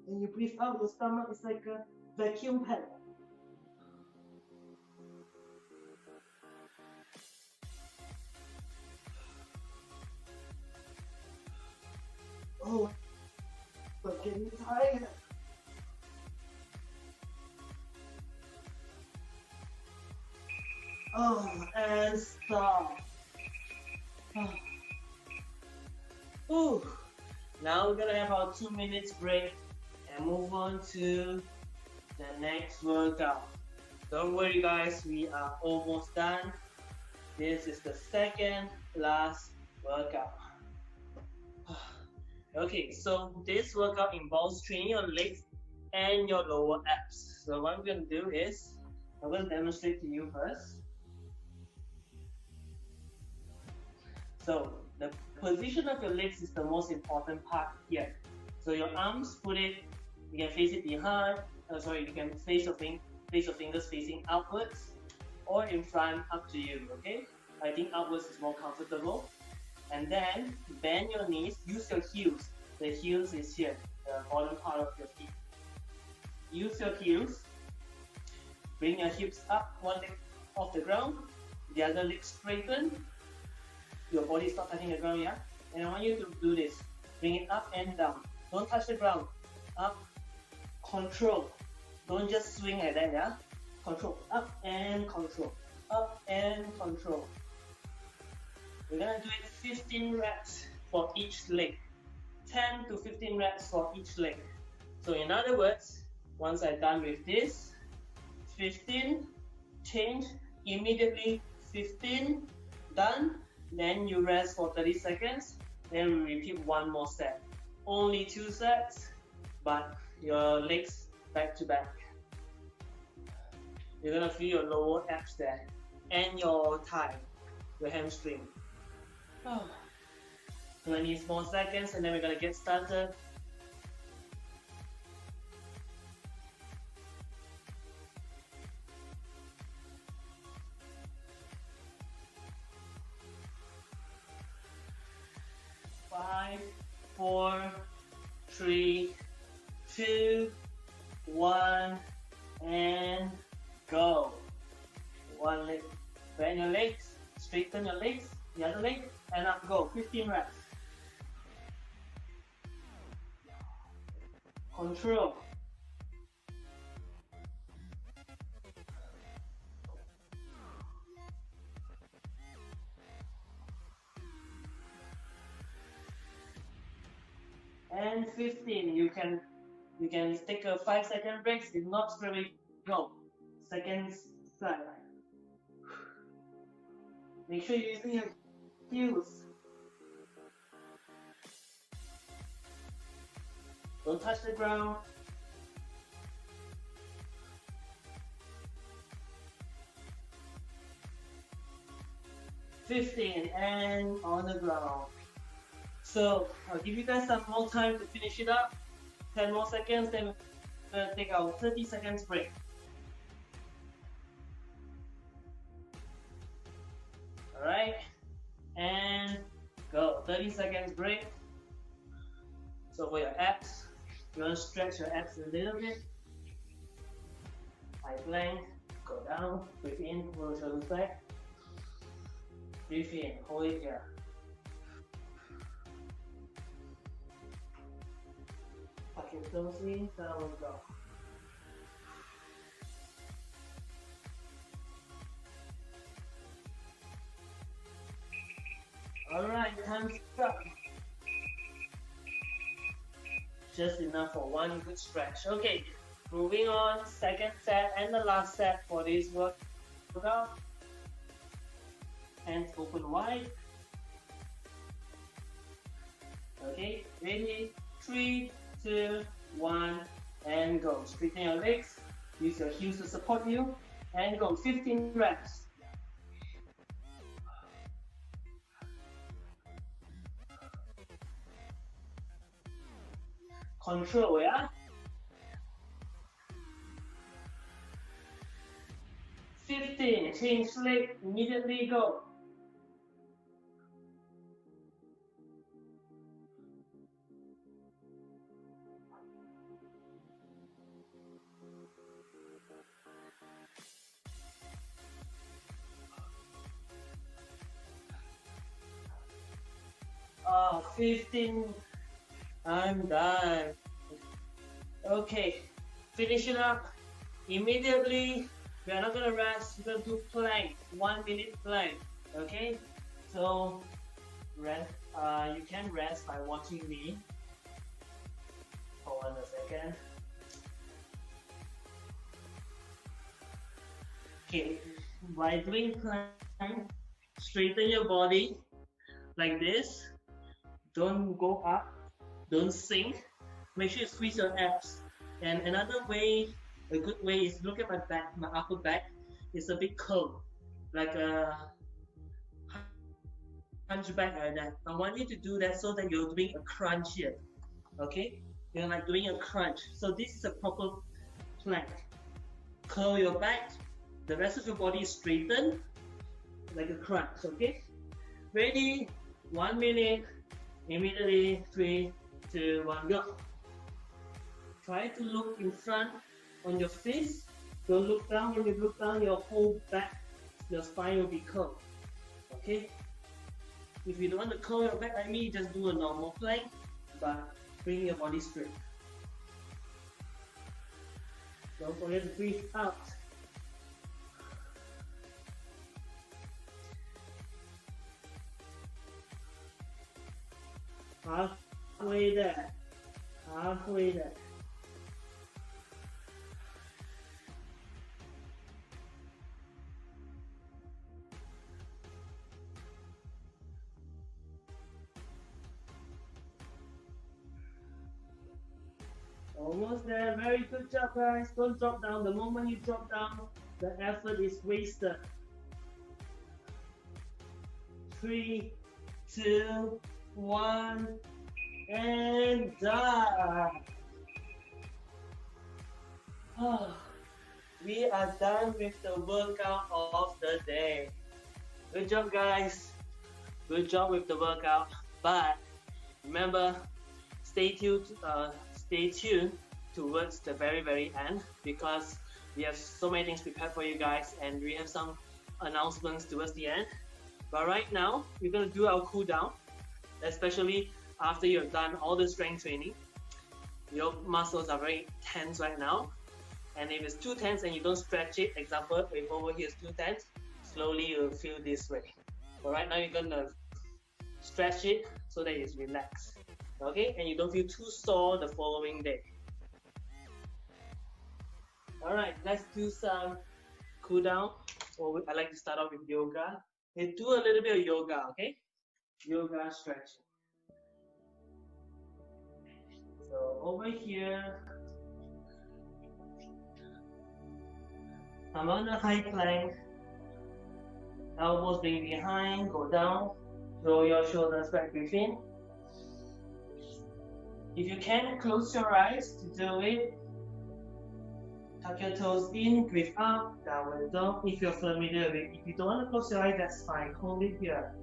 When you breathe out, your stomach is like a vacuum pad. Oh, I'm getting tired. Oh, and stop. Ooh. Now we're gonna have our 2 minutes break and move on to the next workout. Don't worry guys, we are almost done. This is the second last workout. Okay, so this workout involves training your legs and your lower abs. So what I'm going to do is, I'm going to demonstrate to you first. So the position of your legs is the most important part here. So your arms, you can face it behind, you can place your fingers facing outwards or in front, up to you, okay? I think outwards is more comfortable. And then bend your knees, use your heels. The heels is here, the bottom part of your feet. Use your heels. Bring your hips up, one leg off the ground, the other leg straighten. Your body is not touching the ground, yeah? And I want you to do this. Bring it up and down. Don't touch the ground. Up, control. Don't just swing like that, yeah? Control, up and control. Up and control. We're gonna do it 15 reps for each leg. 10 to 15 reps for each leg. So in other words, once I'm done with this, 15, change, immediately 15, done, then you rest for 30 seconds, then we repeat one more set. Only 2 sets, but your legs back to back. You're gonna feel your lower abs there, and your thigh, your hamstring. 20 more seconds and then we're gonna get started. Five, 4, 3, 2, 1, and go. One leg, bend your legs, straighten your legs, the other leg, and up, go. 15 reps. Control. And 15. You can take a 5-second break. If not, straight away go. Seconds start. Make sure you're using your heels. Don't touch the ground. 15, and on the ground. So I'll give you guys some more time to finish it up. 10 more seconds, then we're gonna take our 30 seconds break. Alright, and go. 30 seconds break. So for your abs, you want to stretch your abs a little bit. High plank, go down, breathe in, roll shoulders back. Breathe in, hold it here. Tuck your toes in, down we go. Alright, time's up. Just enough for one good stretch. Okay, moving on, second set and the last set for this workout. Hands open wide. Okay, ready? 3, 2, 1, and go. Straighten your legs. Use your heels to support you. And go. 15 reps. Control, yeah? 15, change leg, immediately go. Oh, 15, I'm done. Okay, finish it up. Immediately, we are not gonna rest, we're gonna do plank, 1 minute plank, okay? So, rest, you can rest by watching me. Hold on a second. Okay, by doing plank, straighten your body like this. Don't go up, don't sink. Make sure you squeeze your abs. And another way, a good way is look at my back, my upper back is a bit curved, like a hunchback like that. I want you to do that so that you're doing a crunch here, okay? You're like doing a crunch. So this is a proper plank. Curl your back, the rest of your body is straightened, like a crunch, okay? Ready? 1 minute, immediately, 3, 2, 1, go. Try to look in front on your face. Don't look down. When you look down, your whole back, your spine will be curved. Okay? If you don't want to curl your back like me, just do a normal plank, but bring your body straight. Don't forget to breathe out. Halfway there. Halfway there. Almost there. Very good job, guys. Don't drop down. The moment you drop down, the effort is wasted. 3, 2, 1, and done. Oh, we are done with the workout of the day. Good job, guys. Good job with the workout. But remember, stay tuned towards the very end, because we have so many things prepared for you guys, and we have some announcements towards the end. But right now, we're going to do our cool down, especially after you've done all the strength training. Your muscles are very tense right now, and if it's too tense and you don't stretch it, example, if over here is too tense, slowly you'll feel this way. But right now, you're going to stretch it so that it's relaxed, okay? And you don't feel too sore the following day. Alright, let's do some cool down. Or I like to start off with yoga. Okay, do a little bit of yoga, okay? Yoga stretching. So over here, I'm on a high plank. elbows bring behind, go down, roll your shoulders back, breathe in. If you can, close your eyes to do it. Tuck your toes in, breathe out, downward dog if you're familiar with it. If you don't want to close your eyes, that's fine. Hold it here.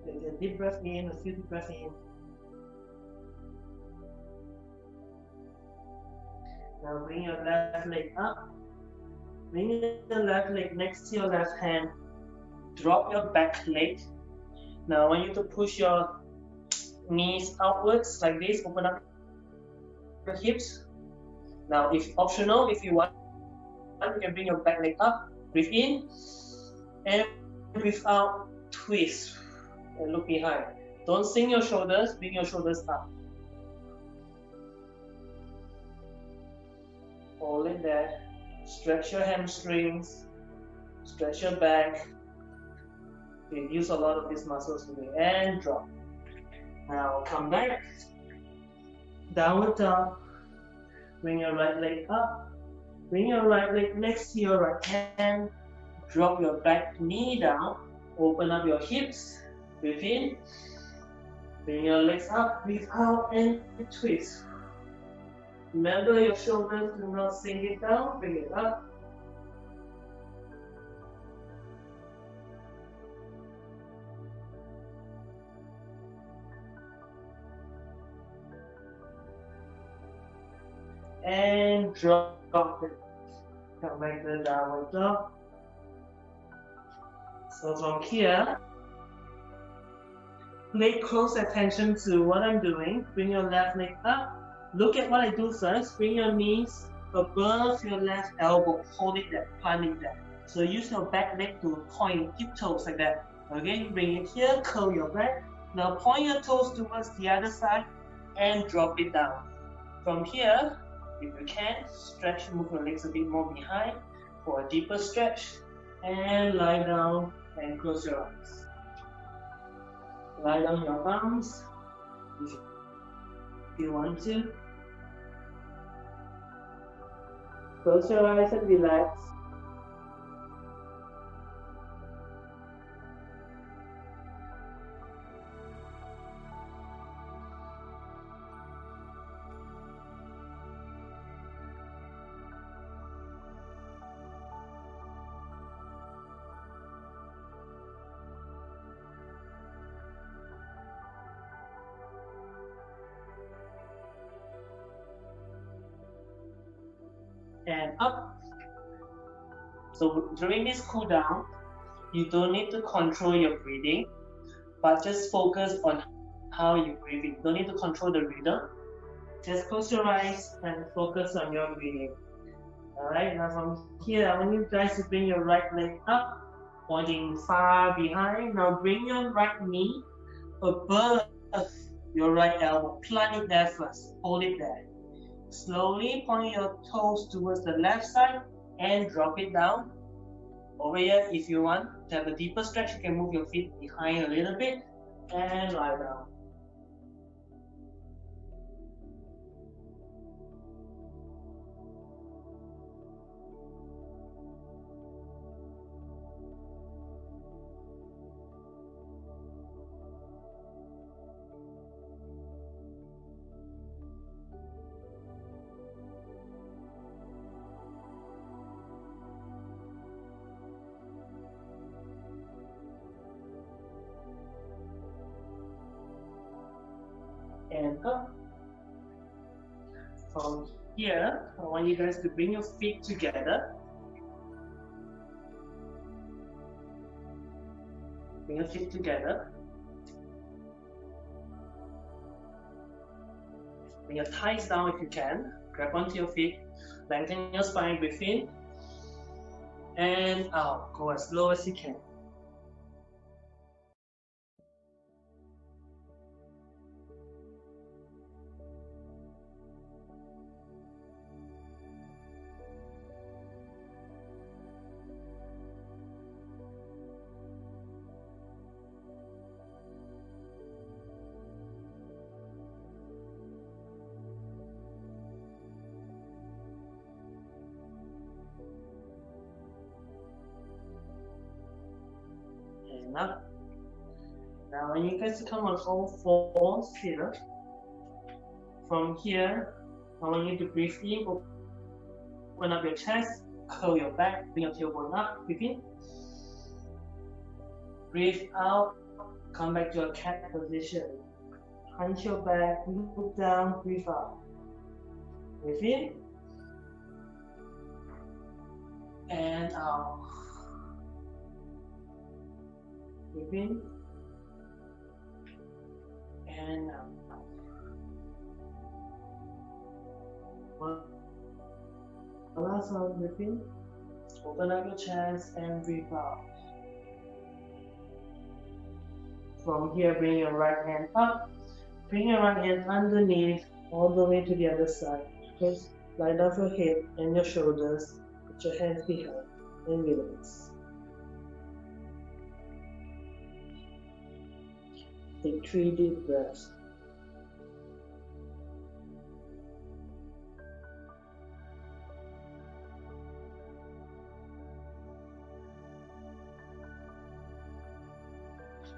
Take a deep breath in, a few deep breaths in. Now bring your left leg up. Bring your left leg next to your left hand. Drop your back leg. Now I want you to push your knees outwards like this. Open up your hips. Now, if optional, if you want, you can bring your back leg up. Breathe in and breathe out. Twist and look behind. Don't sink your shoulders. Bring your shoulders up. Hold it there. Stretch your hamstrings. Stretch your back. We use a lot of these muscles today. And drop. Now come back. Downward dog. Bring your right leg up. Bring your right leg next to your right hand. Drop your back knee down. Open up your hips. Breathe in. Bring your legs up. Breathe out and twist. Remember your shoulders do not sink it down. Bring it up. And drop it. Come back to the downward dog. So from here, pay close attention to what I'm doing. Bring your left leg up. Look at what I do first. Bring your knees above your left elbow. Hold it there. Plant it there. So use your back leg to point your toes like that. Okay, bring it here. Curl your back. Now point your toes towards the other side and drop it down. From here, if you can, stretch, move your legs a bit more behind for a deeper stretch. And lie down and close your eyes. Lie down your arms if you want to. Close your eyes and relax. And up. So during this cool down, you don't need to control your breathing, but just focus on how you're breathing. You don't need to control the rhythm. Just close your eyes and focus on your breathing. Alright, now from here, I want you guys to bring your right leg up, pointing far behind. Now bring your right knee above your right elbow. Plant it there first. Hold it there. Slowly point your toes towards the left side and drop it down. Over here, if you want to have a deeper stretch, you can move your feet behind a little bit and lie down. And up. From here, I want you guys to bring your feet together. Bring your feet together. Bring your thighs down if you can. Grab onto your feet. Lengthen your spine, breathe in. And out. Go as low as you can. and up. Now I want you guys to come on all fours here. From here, I want you to breathe in, open up your chest, curl your back, bring your tailbone up, breathe in. Breathe out, come back to a cat position. Hunch your back, look down, breathe out. Breathe in. And out. Breathe in. And out. Last one, breathe in. Open up your chest and breathe out. From here, bring your right hand up. Bring your right hand underneath, all the way to the other side. Just lie down your head and your shoulders. Put your hands behind and relax. Take 3 deep breaths.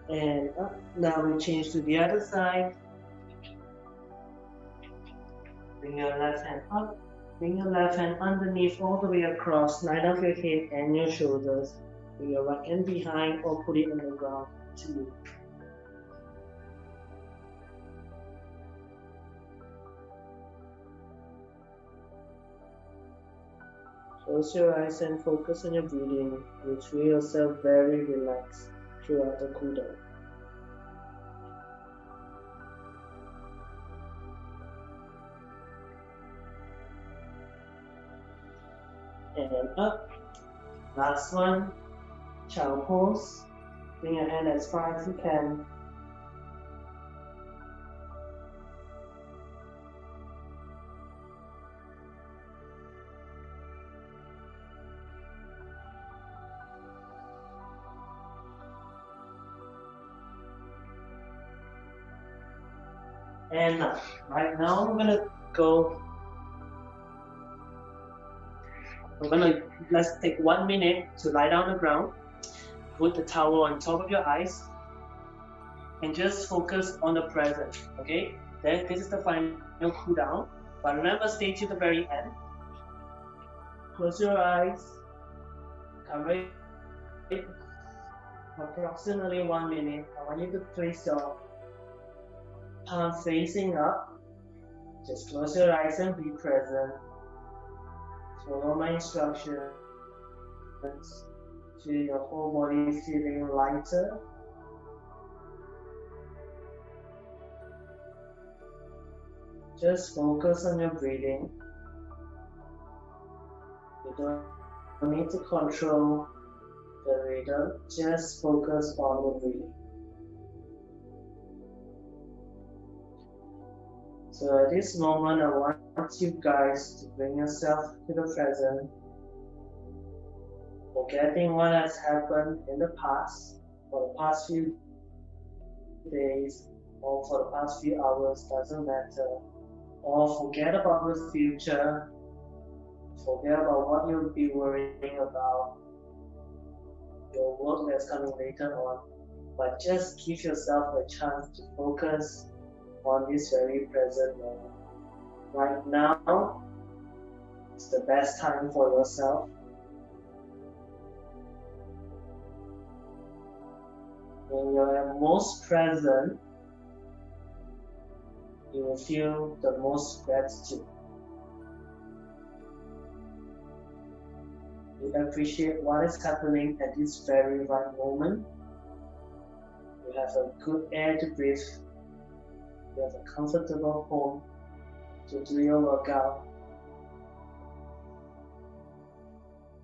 And up. Now we change to the other side. Bring your left hand up. Bring your left hand underneath all the way across. Lie down your head and your shoulders. Bring your right hand behind or put it on the ground to move. Close your eyes and focus on your breathing. You feel yourself very relaxed throughout the cool down. And up. Last one. Child pose. Bring your hand as far as you can. And right now let's take 1 minute to lie down on the ground. Put the towel on top of your eyes and just focus on the present, okay? Then this is the final cool down, but remember, stay to the very end. Close your eyes, cover it. Approximately 1 minute. I want you to place your palm facing up. Just close your eyes and be present. Follow my instructions. Feel your whole body feeling lighter. Just focus on your breathing. You don't need to control the rhythm. Just focus on the breathing. So at this moment, I want you guys to bring yourself to the present, forgetting what has happened in the past, for the past few days, or for the past few hours, doesn't matter. Or forget about the future, forget about what you'll be worrying about, your work that's coming later on, but just give yourself a chance to focus on this very present moment. Right now, it's the best time for yourself. When you're most present, you will feel the most gratitude. You appreciate what is happening at this very right moment. You have a good air to breathe. You have a comfortable home to do your workout.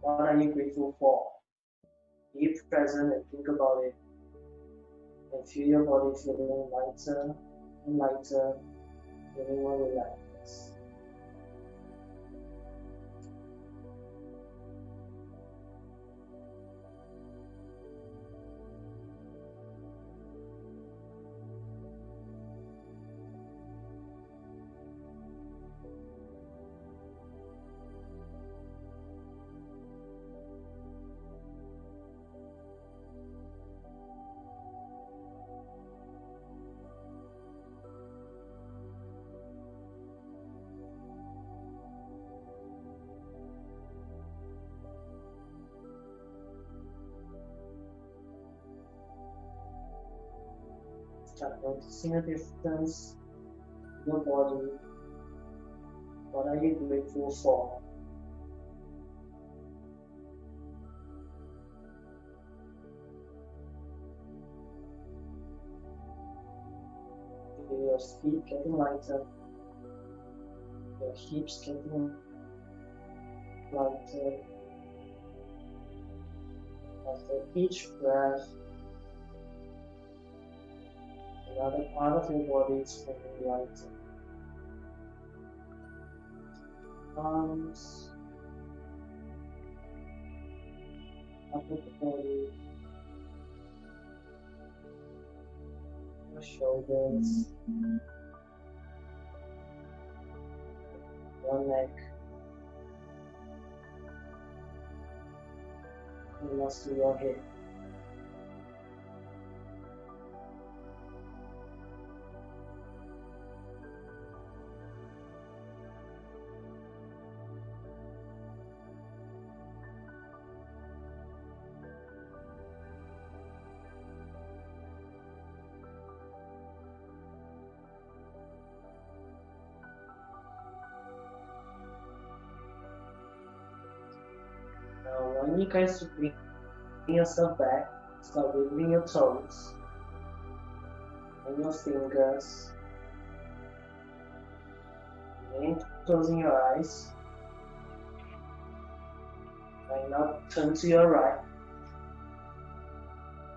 What are you grateful for? Be present and think about it. And feel your body feeling lighter and lighter, feeling more relaxed. Start noticing a difference in your body. What are you grateful for? Feel your feet getting lighter, your hips getting lighter. After each breath, another part of your body is getting lighter. Arms, upper body, your shoulders, your neck, and lastly your head. Now, I want you guys to bring yourself back. Start wiggling your toes and your fingers. And closing your eyes. And now turn to your right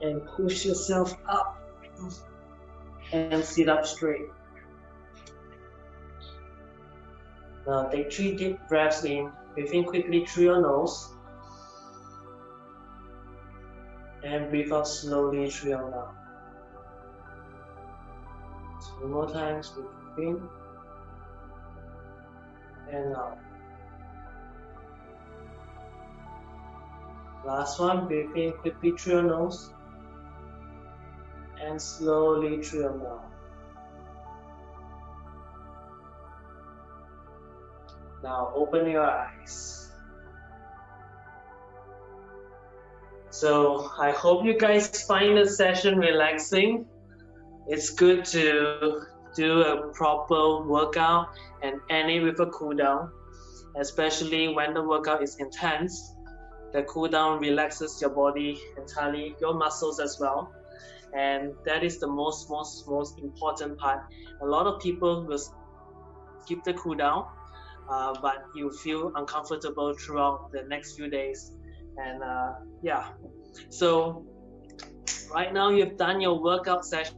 and push yourself up and sit up straight. Now take 3 deep breaths in. Breathe in quickly through your nose. And breathe out slowly through your mouth. 2 more times. Breathe in and out. Last one. Breathe in quickly through your nose and slowly through your mouth. Now open your eyes. So I hope you guys find the session relaxing. It's good to do a proper workout and end it with a cool down, especially when the workout is intense. The cool down relaxes your body entirely, your muscles as well. And that is the most important part. A lot of people will skip the cool down, but you feel uncomfortable throughout the next few days. And yeah, so right now you've done your workout session,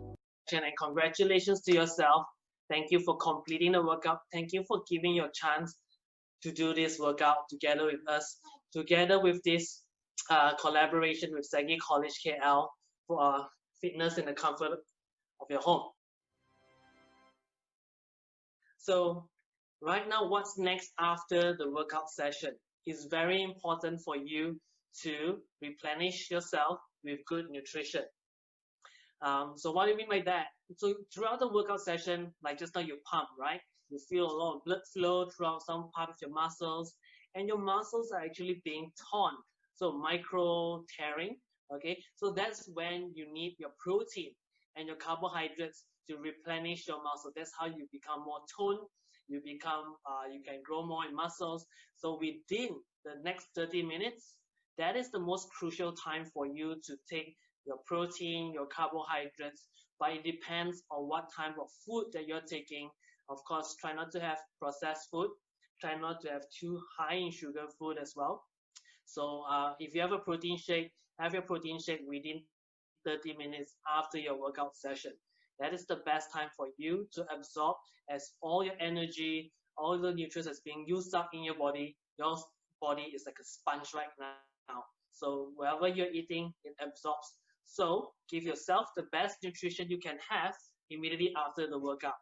and congratulations to yourself. Thank you for completing the workout. Thank you for giving your chance to do this workout together with us, together with this collaboration with SEGi College KL for fitness in the comfort of your home. So right now, what's next after the workout session is very important for you to replenish yourself with good nutrition. So what do you mean by that? So throughout the workout session, like just now you pump, right? You feel a lot of blood flow throughout some part of your muscles, and your muscles are actually being torn. So micro tearing, okay? So that's when you need your protein and your carbohydrates to replenish your muscle. That's how you become more toned. You can grow more in muscles. So within the next 30 minutes, that is the most crucial time for you to take your protein, your carbohydrates, but it depends on what type of food that you're taking. Of course, try not to have processed food. Try not to have too high in sugar food as well. So if you have a protein shake, have your protein shake within 30 minutes after your workout session. That is the best time for you to absorb as all your energy, all the nutrients that's being used up in your body. Your body is like a sponge right now. So wherever you're eating, it absorbs. So give yourself the best nutrition you can have immediately after the workout.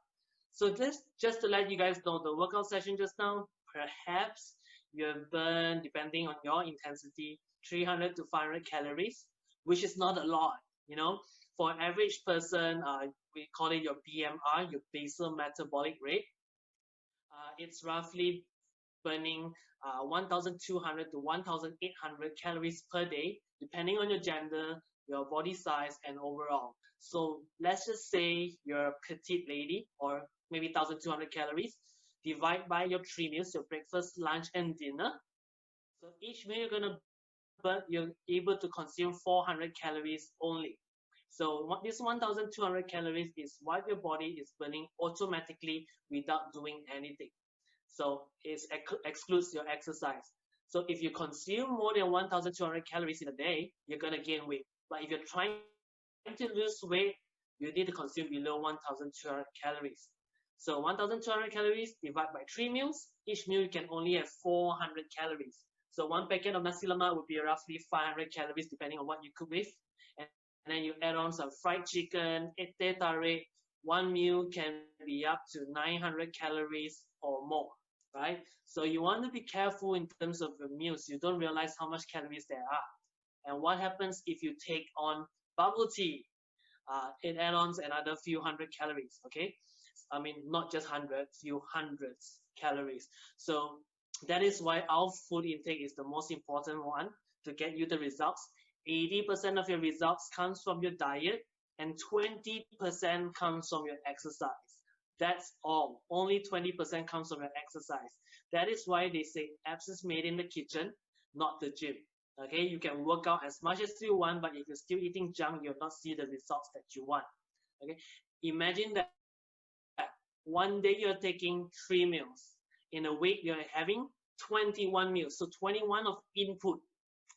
So this, just to let you guys know, the workout session just now, perhaps you have burned, depending on your intensity, 300 to 500 calories, which is not a lot, you know. For an average person, we call it your BMR, your basal metabolic rate. It's roughly burning 1,200 to 1,800 calories per day, depending on your gender, your body size, and overall. So let's just say you're a petite lady, or maybe 1,200 calories. Divide by your 3 meals, your breakfast, lunch, and dinner. So each meal you're able to consume 400 calories only. So this 1,200 calories is what your body is burning automatically without doing anything. So it excludes your exercise. So if you consume more than 1,200 calories in a day, you're gonna gain weight. But if you're trying to lose weight, you need to consume below 1,200 calories. So 1,200 calories divided by 3 meals. Each meal you can only have 400 calories. So one packet of nasi lemak would be roughly 500 calories depending on what you cook with. And then you add on some fried chicken, teh tarik. One meal can be up to 900 calories or more, right? So you want to be careful in terms of your meals. You don't realize how much calories there are. And what happens if you take on bubble tea? It adds another few hundred calories, okay? I mean, not just hundreds, few hundreds calories. So that is why our food intake is the most important one to get you the results. 80% of your results comes from your diet and 20% comes from your exercise. That's all. Only 20% comes from your exercise. That is why they say abs is made in the kitchen, not the gym. Okay, you can work out as much as you want, but if you're still eating junk, you'll not see the results that you want. Okay, imagine that one day you're taking 3 meals. In a week, you're having 21 meals. So 21 of input.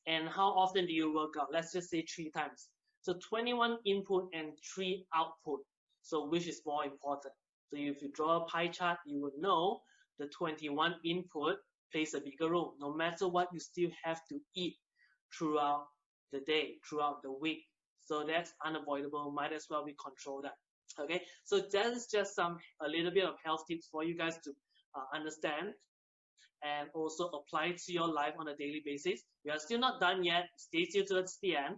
And how often do you work out? Let's just say 3 times. So 21 input and 3 output. So which is more important? So if you draw a pie chart, you would know the 21 input plays a bigger role. No matter what, you still have to eat throughout the day, throughout the week. So that's unavoidable. Might as well we control that. Okay, so that is just a little bit of health tips for you guys to understand and also apply to your life on a daily basis. We are still not done yet. Stay tuned towards the end.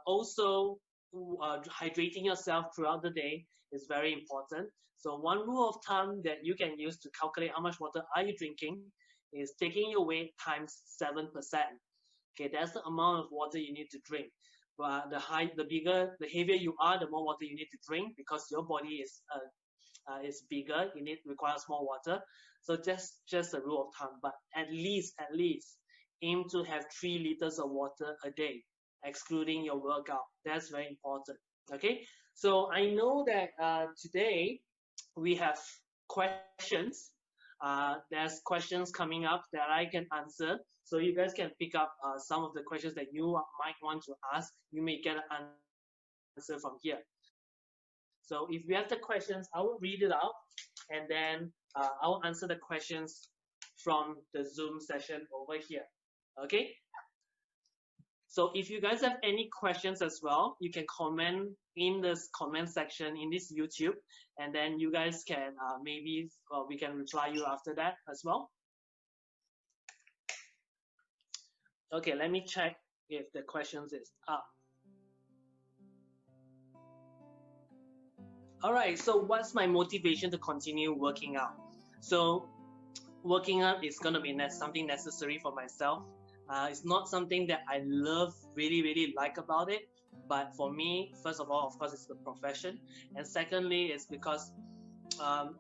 Also, hydrating yourself throughout the day is very important. So one rule of thumb that you can use to calculate how much water are you drinking is taking your weight times 7%. Okay, that's the amount of water you need to drink. But the heavier you are, the more water you need to drink because your body is bigger. Requires more water. So just a rule of thumb. But at least aim to have 3 liters of water a day, excluding your workout. That's very important. Okay. So I know that today we have questions. There's questions coming up that I can answer. So you guys can pick up some of the questions that you might want to ask. You may get an answer from here. So if you have the questions, I will read it out and then I will answer the questions from the Zoom session over here. Okay? So if you guys have any questions as well, you can comment in this comment section in this YouTube, and then you guys can maybe we can reply you after that as well. Okay, let me check if the questions is up. All right, so what's my motivation to continue working out? So working out is going to be something necessary for myself. It's not something that I really like about it. But for me, first of all, of course, it's the profession. And secondly, it's because I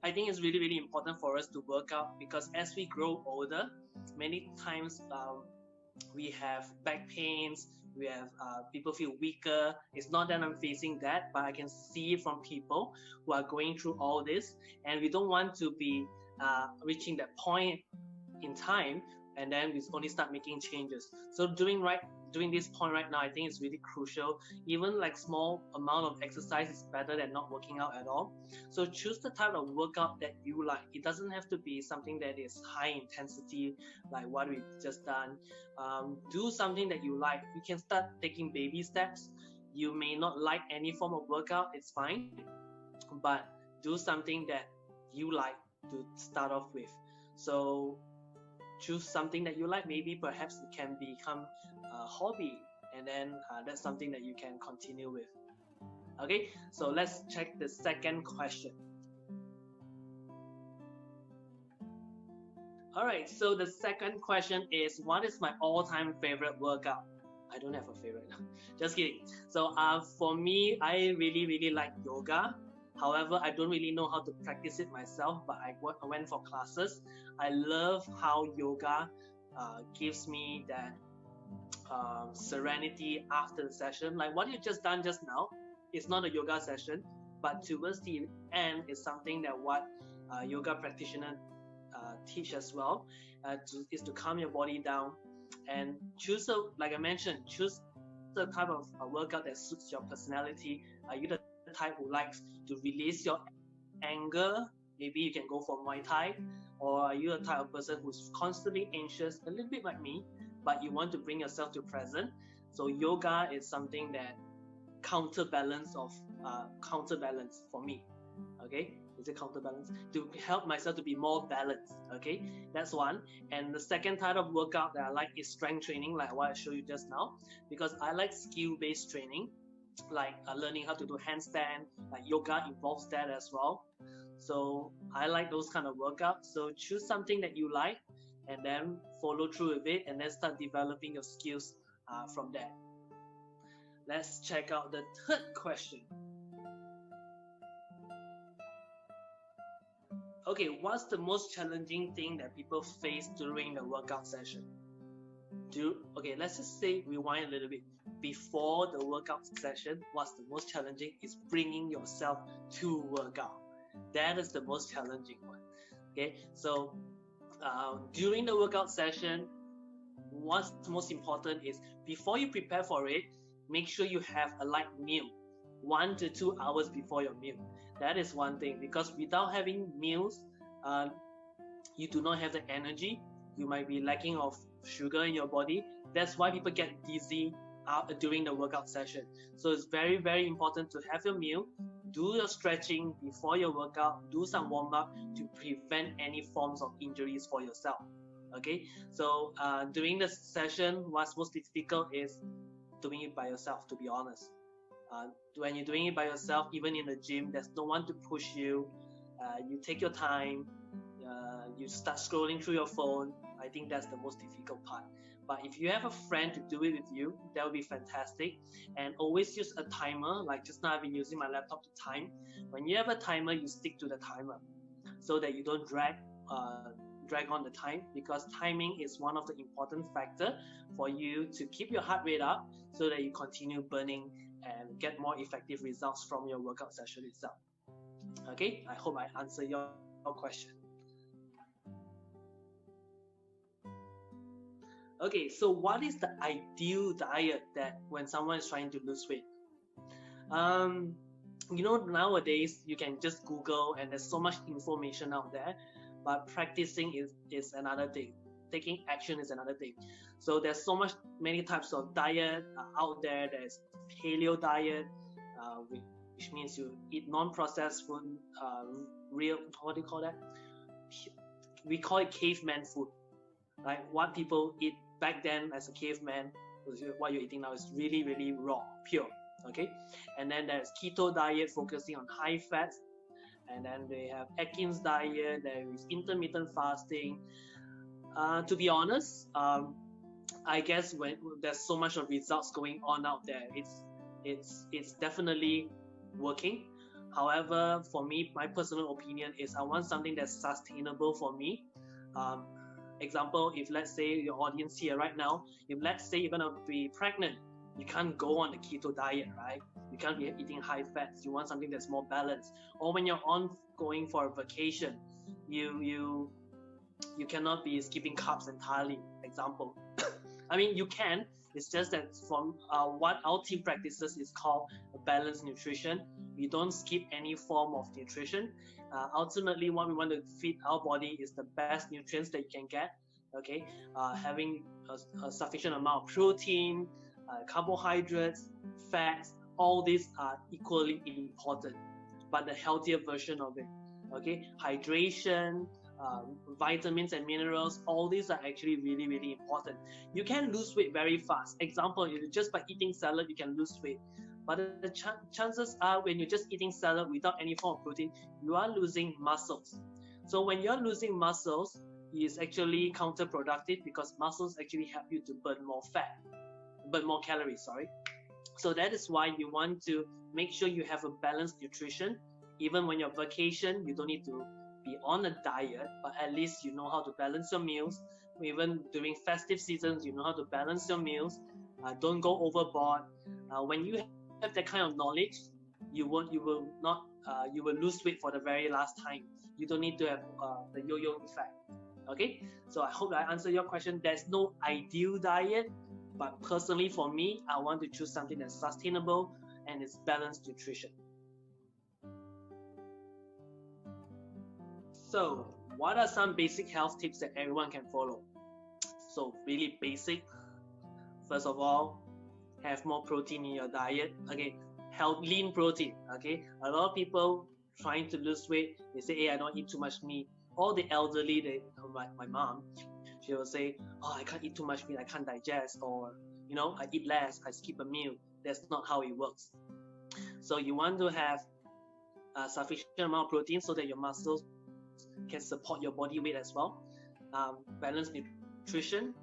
think it's really important for us to work out because as we grow older, many times we have back pains, we have people feel weaker. It's not that I'm facing that, but I can see it from people who are going through all this, and we don't want to be reaching that point in time and then we only start making changes. So during this point right now, I think it's really crucial. Even like small amount of exercise is better than not working out at all. So choose the type of workout that you like. It doesn't have to be something that is high intensity like what we've just done. Do something that you like. You can start taking baby steps. You may not like any form of workout, it's fine, but do something that you like to start off with. So choose something that you like. Maybe perhaps it can become a hobby, and then that's something that you can continue with. Okay, so let's check the second question. All right, so the second question is, what is my all-time favorite workout? I don't have a favorite. Just kidding. So for me, I really like yoga. However, I don't really know how to practice it myself, but I went for classes. I love how yoga gives me that serenity after the session. Like what you just done just now, it's not a yoga session, but towards the end is something that what yoga practitioner teach as well, is to calm your body down and choose like I mentioned, choose the type of workout that suits your personality. Are you the type who likes to release your anger? Maybe you can go for Muay Thai. Or are you a type of person who's constantly anxious, a little bit like me, but you want to bring yourself to present? So yoga is something that counterbalance for me. Okay, is it counterbalance? To help myself to be more balanced. Okay, that's one. And the second type of workout that I like is strength training, like what I showed you just now, because I like skill-based training, like learning how to do handstand. Like yoga involves that as well. So I like those kind of workouts. So choose something that you like and then follow through with it, and then start developing your skills from there. Let's check out the third question. Okay, what's the most challenging thing that people face during the workout session? Okay, let's just say rewind a little bit. Before the workout session, what's the most challenging is bringing yourself to workout. That is the most challenging one. Okay, so during the workout session, what's most important is before you prepare for it, make sure you have a light meal 1 to 2 hours before your meal. That is one thing, because without having meals, you do not have the energy. You might be lacking of sugar in your body. That's why people get dizzy during the workout session. So it's very important to have your meal, do your stretching before your workout, do some warm up to prevent any forms of injuries for yourself. Okay, so during the session, what's most difficult is doing it by yourself, to be honest. When you're doing it by yourself, even in the gym, there's no one to push you. You take your time, you start scrolling through your phone. I think that's the most difficult part. But if you have a friend to do it with you, that would be fantastic. And always use a timer. Like just now I've been using my laptop to time. When you have a timer, you stick to the timer so that you don't drag on the time, because timing is one of the important factor for you to keep your heart rate up so that you continue burning and get more effective results from your workout session itself. Okay, I hope I answered your question. Okay, so what is the ideal diet that when someone is trying to lose weight? Nowadays you can just Google and there's so much information out there, but practicing is another thing. Taking action is another thing. So there's many types of diet out there. There's paleo diet, which means you eat non-processed food, what do you call that? We call it caveman food. Like what people eat back then as a caveman, what you're eating now is really raw, pure. Okay, and then there's keto diet focusing on high fats, and then they have Atkins diet. There is intermittent fasting. To be honest, I guess when there's so much of results going on out there, it's definitely working. However, for me, my personal opinion is I want something that's sustainable for me. Example, if let's say your audience here right now, if let's say you're gonna be pregnant, you can't go on the keto diet, right? You can't be eating high fats. You want something that's more balanced. Or when you're going for a vacation, you cannot be skipping carbs entirely. Example, I mean you can. It's just that from what our team practices is called balanced nutrition. We don't skip any form of nutrition. Ultimately, what we want to feed our body is the best nutrients that you can get. Okay, having a sufficient amount of protein, carbohydrates, fats, all these are equally important, but the healthier version of it. Okay, hydration, vitamins and minerals, all these are actually really important. You can lose weight very fast. Example, just by eating salad, you can lose weight. But the chances are when you're just eating salad without any form of protein, you are losing muscles. So when you're losing muscles, it's actually counterproductive because muscles actually help you to burn more fat. burn more calories, sorry. So that is why you want to make sure you have a balanced nutrition. Even when you're vacation, you don't need to be on a diet, but at least you know how to balance your meals. Even during festive seasons, you know how to balance your meals. Don't go overboard. When you have that kind of knowledge, you will lose weight for the very last time. You don't need to have the yo-yo effect. Okay, so I hope I answered your question. There's no ideal diet, but personally for me, I want to choose something that's sustainable and it's balanced nutrition. So what are some basic health tips that everyone can follow? So really basic. First of all, have more protein in your diet. Okay, lean protein. Okay, a lot of people trying to lose weight, they say, hey, I don't eat too much meat. All the elderly, my mom, she will say, oh, I can't eat too much meat, I can't digest, or I eat less, I skip a meal. That's not how it works. So you want to have a sufficient amount of protein so that your muscles can support your body weight as well. Balanced nutrition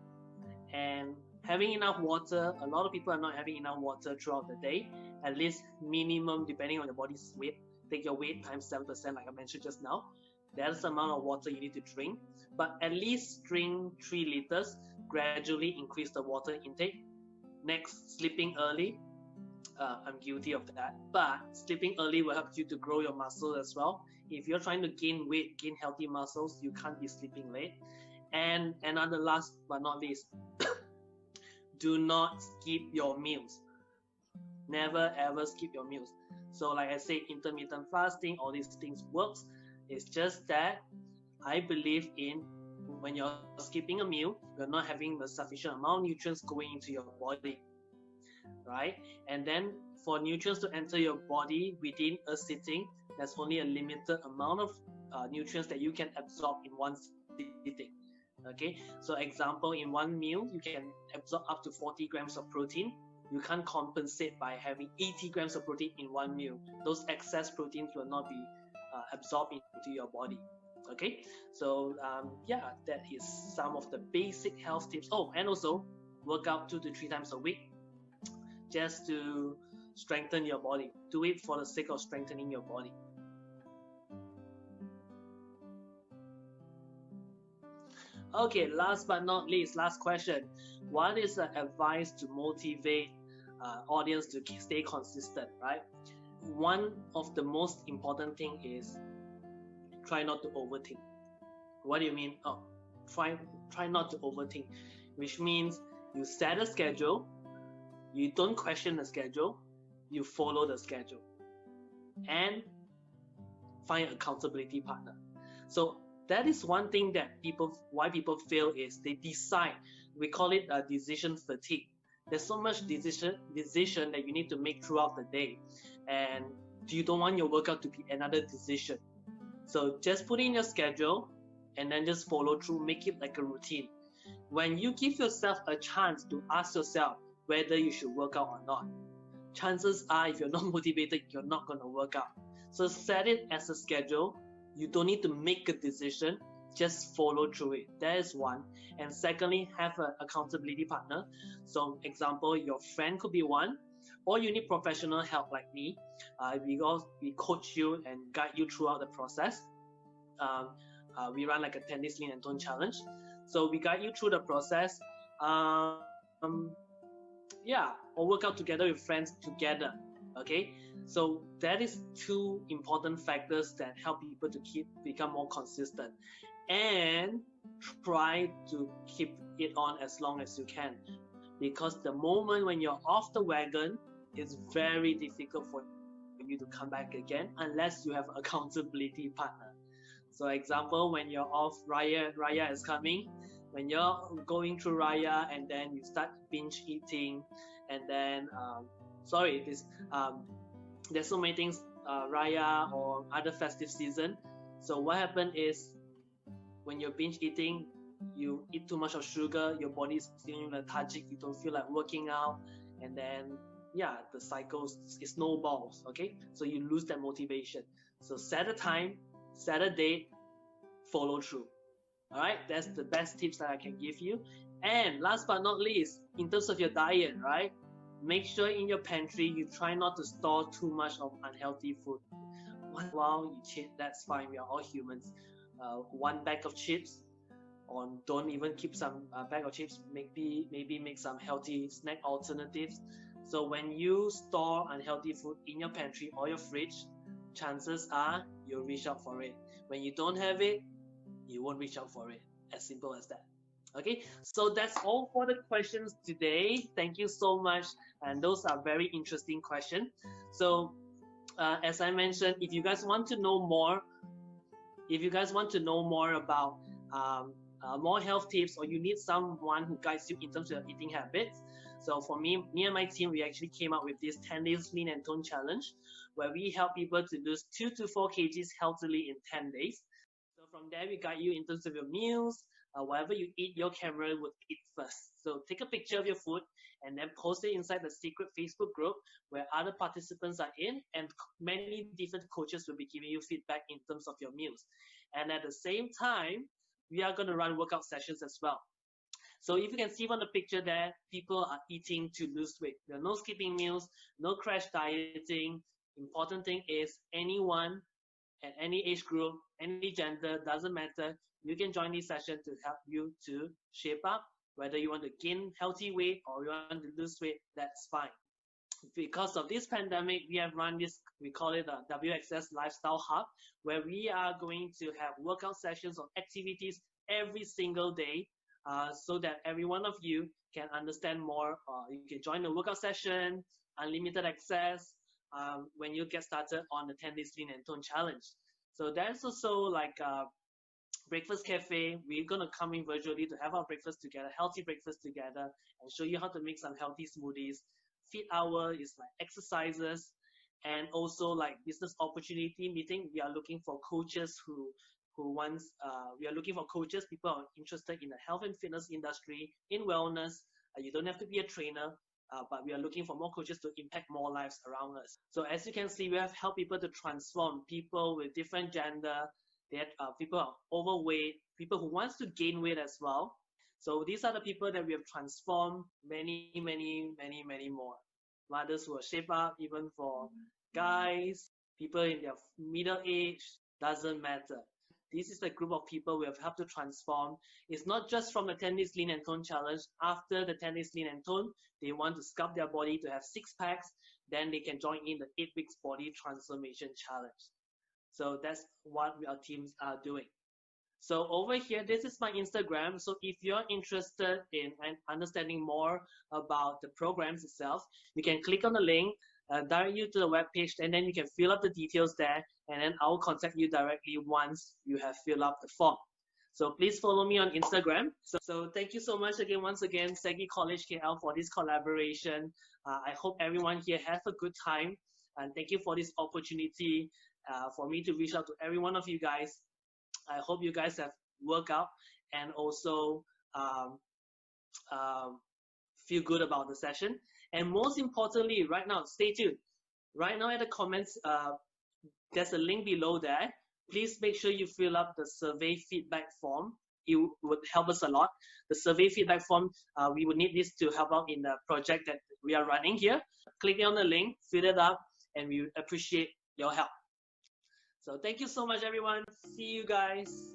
and having enough water. A lot of people are not having enough water throughout the day. At least minimum, depending on your body's weight, take your weight times 7%, like I mentioned just now. That's the amount of water you need to drink. But at least drink 3 liters. Gradually increase the water intake. Next, sleeping early. I'm guilty of that. But sleeping early will help you to grow your muscles as well. If you're trying to gain weight, gain healthy muscles, you can't be sleeping late. And another last but not least, do not skip your meals. Never ever skip your meals. So like I said, intermittent fasting, all these things works. It's just that I believe in when you're skipping a meal, you're not having the sufficient amount of nutrients going into your body, right? And then for nutrients to enter your body within a sitting, there's only a limited amount of nutrients that you can absorb in one sitting. Okay, so example, in one meal you can absorb up to 40 grams of protein. You can't compensate by having 80 grams of protein in one meal. Those excess proteins will not be absorbed into your body. Okay, so yeah, that is some of the basic health tips. Oh, and also work out 2 to 3 times a week just to strengthen your body. Do it for the sake of strengthening your body. Okay, last but not least, last question. What is the advice to motivate audience to stay consistent, right? One of the most important thing is try not to overthink. What do you mean? Oh, try not to overthink, which means you set a schedule, you don't question the schedule, you follow the schedule, and find an accountability partner. So that is one thing that why people fail is they decide. We call it a decision fatigue. There's so much decision that you need to make throughout the day, and you don't want your workout to be another decision. So just put in your schedule and then just follow through, make it like a routine. When you give yourself a chance to ask yourself whether you should work out or not, chances are if you're not motivated, you're not going to work out. So set it as a schedule. You don't need to make a decision, just follow through it. That is one. And secondly, have an accountability partner. So example, your friend could be one, or you need professional help like me. We coach you and guide you throughout the process. We run like a 10 days lean and tone challenge. So we guide you through the process. Or work out together with friends together. Okay, so that is 2 important factors that help people to become more consistent, and try to keep it on as long as you can, because the moment when you're off the wagon, it's very difficult for you to come back again unless you have an accountability partner. So example, when you're off, Raya is coming. When you're going through Raya and then you start binge eating, and then there's so many things, Raya or other festive season. So what happened is when you're binge eating, you eat too much of sugar, your body is feeling lethargic, you don't feel like working out, and then the cycle snowballs. Okay, so you lose that motivation. So set a time, set a date, follow through. All right, that's the best tips that I can give you. And last but not least, in terms of your diet, right? Make sure in your pantry you try not to store too much of unhealthy food. Once in a while you cheat, that's fine. We are all humans. One bag of chips, or don't even keep some bag of chips. Maybe make some healthy snack alternatives. So when you store unhealthy food in your pantry or your fridge, chances are you'll reach out for it. When you don't have it, you won't reach out for it. As simple as that. Okay, so that's all for the questions today. Thank you so much, and those are very interesting questions. So as I mentioned, if you guys want to know more about more health tips, or you need someone who guides you in terms of your eating habits, so for me and my team, we actually came up with this 10 days lean and tone challenge, where we help people to lose 2 to 4 kgs healthily in 10 days. So from there, we guide you in terms of your meals. Whatever you eat, your camera would eat first. So take a picture of your food and then post it inside the secret Facebook group where other participants are in, and many different coaches will be giving you feedback in terms of your meals. And at the same time, we are going to run workout sessions as well. So if you can see from the picture there, people are eating to lose weight. There are no skipping meals, no crash dieting. Important thing is anyone at any age group, any gender, doesn't matter. You can join this session to help you to shape up. Whether you want to gain healthy weight or you want to lose weight, that's fine. Because of this pandemic, we have run this, we call it a WXS Lifestyle Hub, where we are going to have workout sessions or activities every single day, so that every one of you can understand more. You can join the workout session, unlimited access, when you get started on the 10 days lean and tone challenge. So there's also like a breakfast cafe. We're going to come in virtually to have our breakfast together, healthy breakfast together, and show you how to make some healthy smoothies. Fit hour is like exercises, and also like business opportunity meeting. We are looking for coaches we are looking for coaches, people who are interested in the health and fitness industry, in wellness. You don't have to be a trainer, but we are looking for more coaches to impact more lives around us. So as you can see, we have helped people to transform, people with different gender, people who are overweight, people who wants to gain weight as well. So these are the people that we have transformed, many more. Mothers who are shaped up, even for guys, people in their middle age, doesn't matter. This is the group of people we have helped to transform. It's not just from the 10 days lean and tone challenge. After the 10 days lean and tone, they want to sculpt their body to have 6 packs, then they can join in the 8 weeks body transformation challenge. So that's what our teams are doing. So over here, this is my Instagram. So if you're interested in understanding more about the programs itself, you can click on the link, direct you to the webpage, and then you can fill up the details there, and then I'll contact you directly once you have filled up the form. So please follow me on Instagram. So thank you so much once again, SEGi College KL, for this collaboration. I hope everyone here has a good time, and thank you for this opportunity for me to reach out to every one of you guys. I hope you guys have worked out and also feel good about the session. And most importantly, right now, stay tuned. Right now at the comments, there's a link below there. Please make sure you fill up the survey feedback form. It would help us a lot. The survey feedback form, we would need this to help out in the project that we are running here. Click on the link, fill it up, and we appreciate your help. So thank you so much, everyone. See you guys.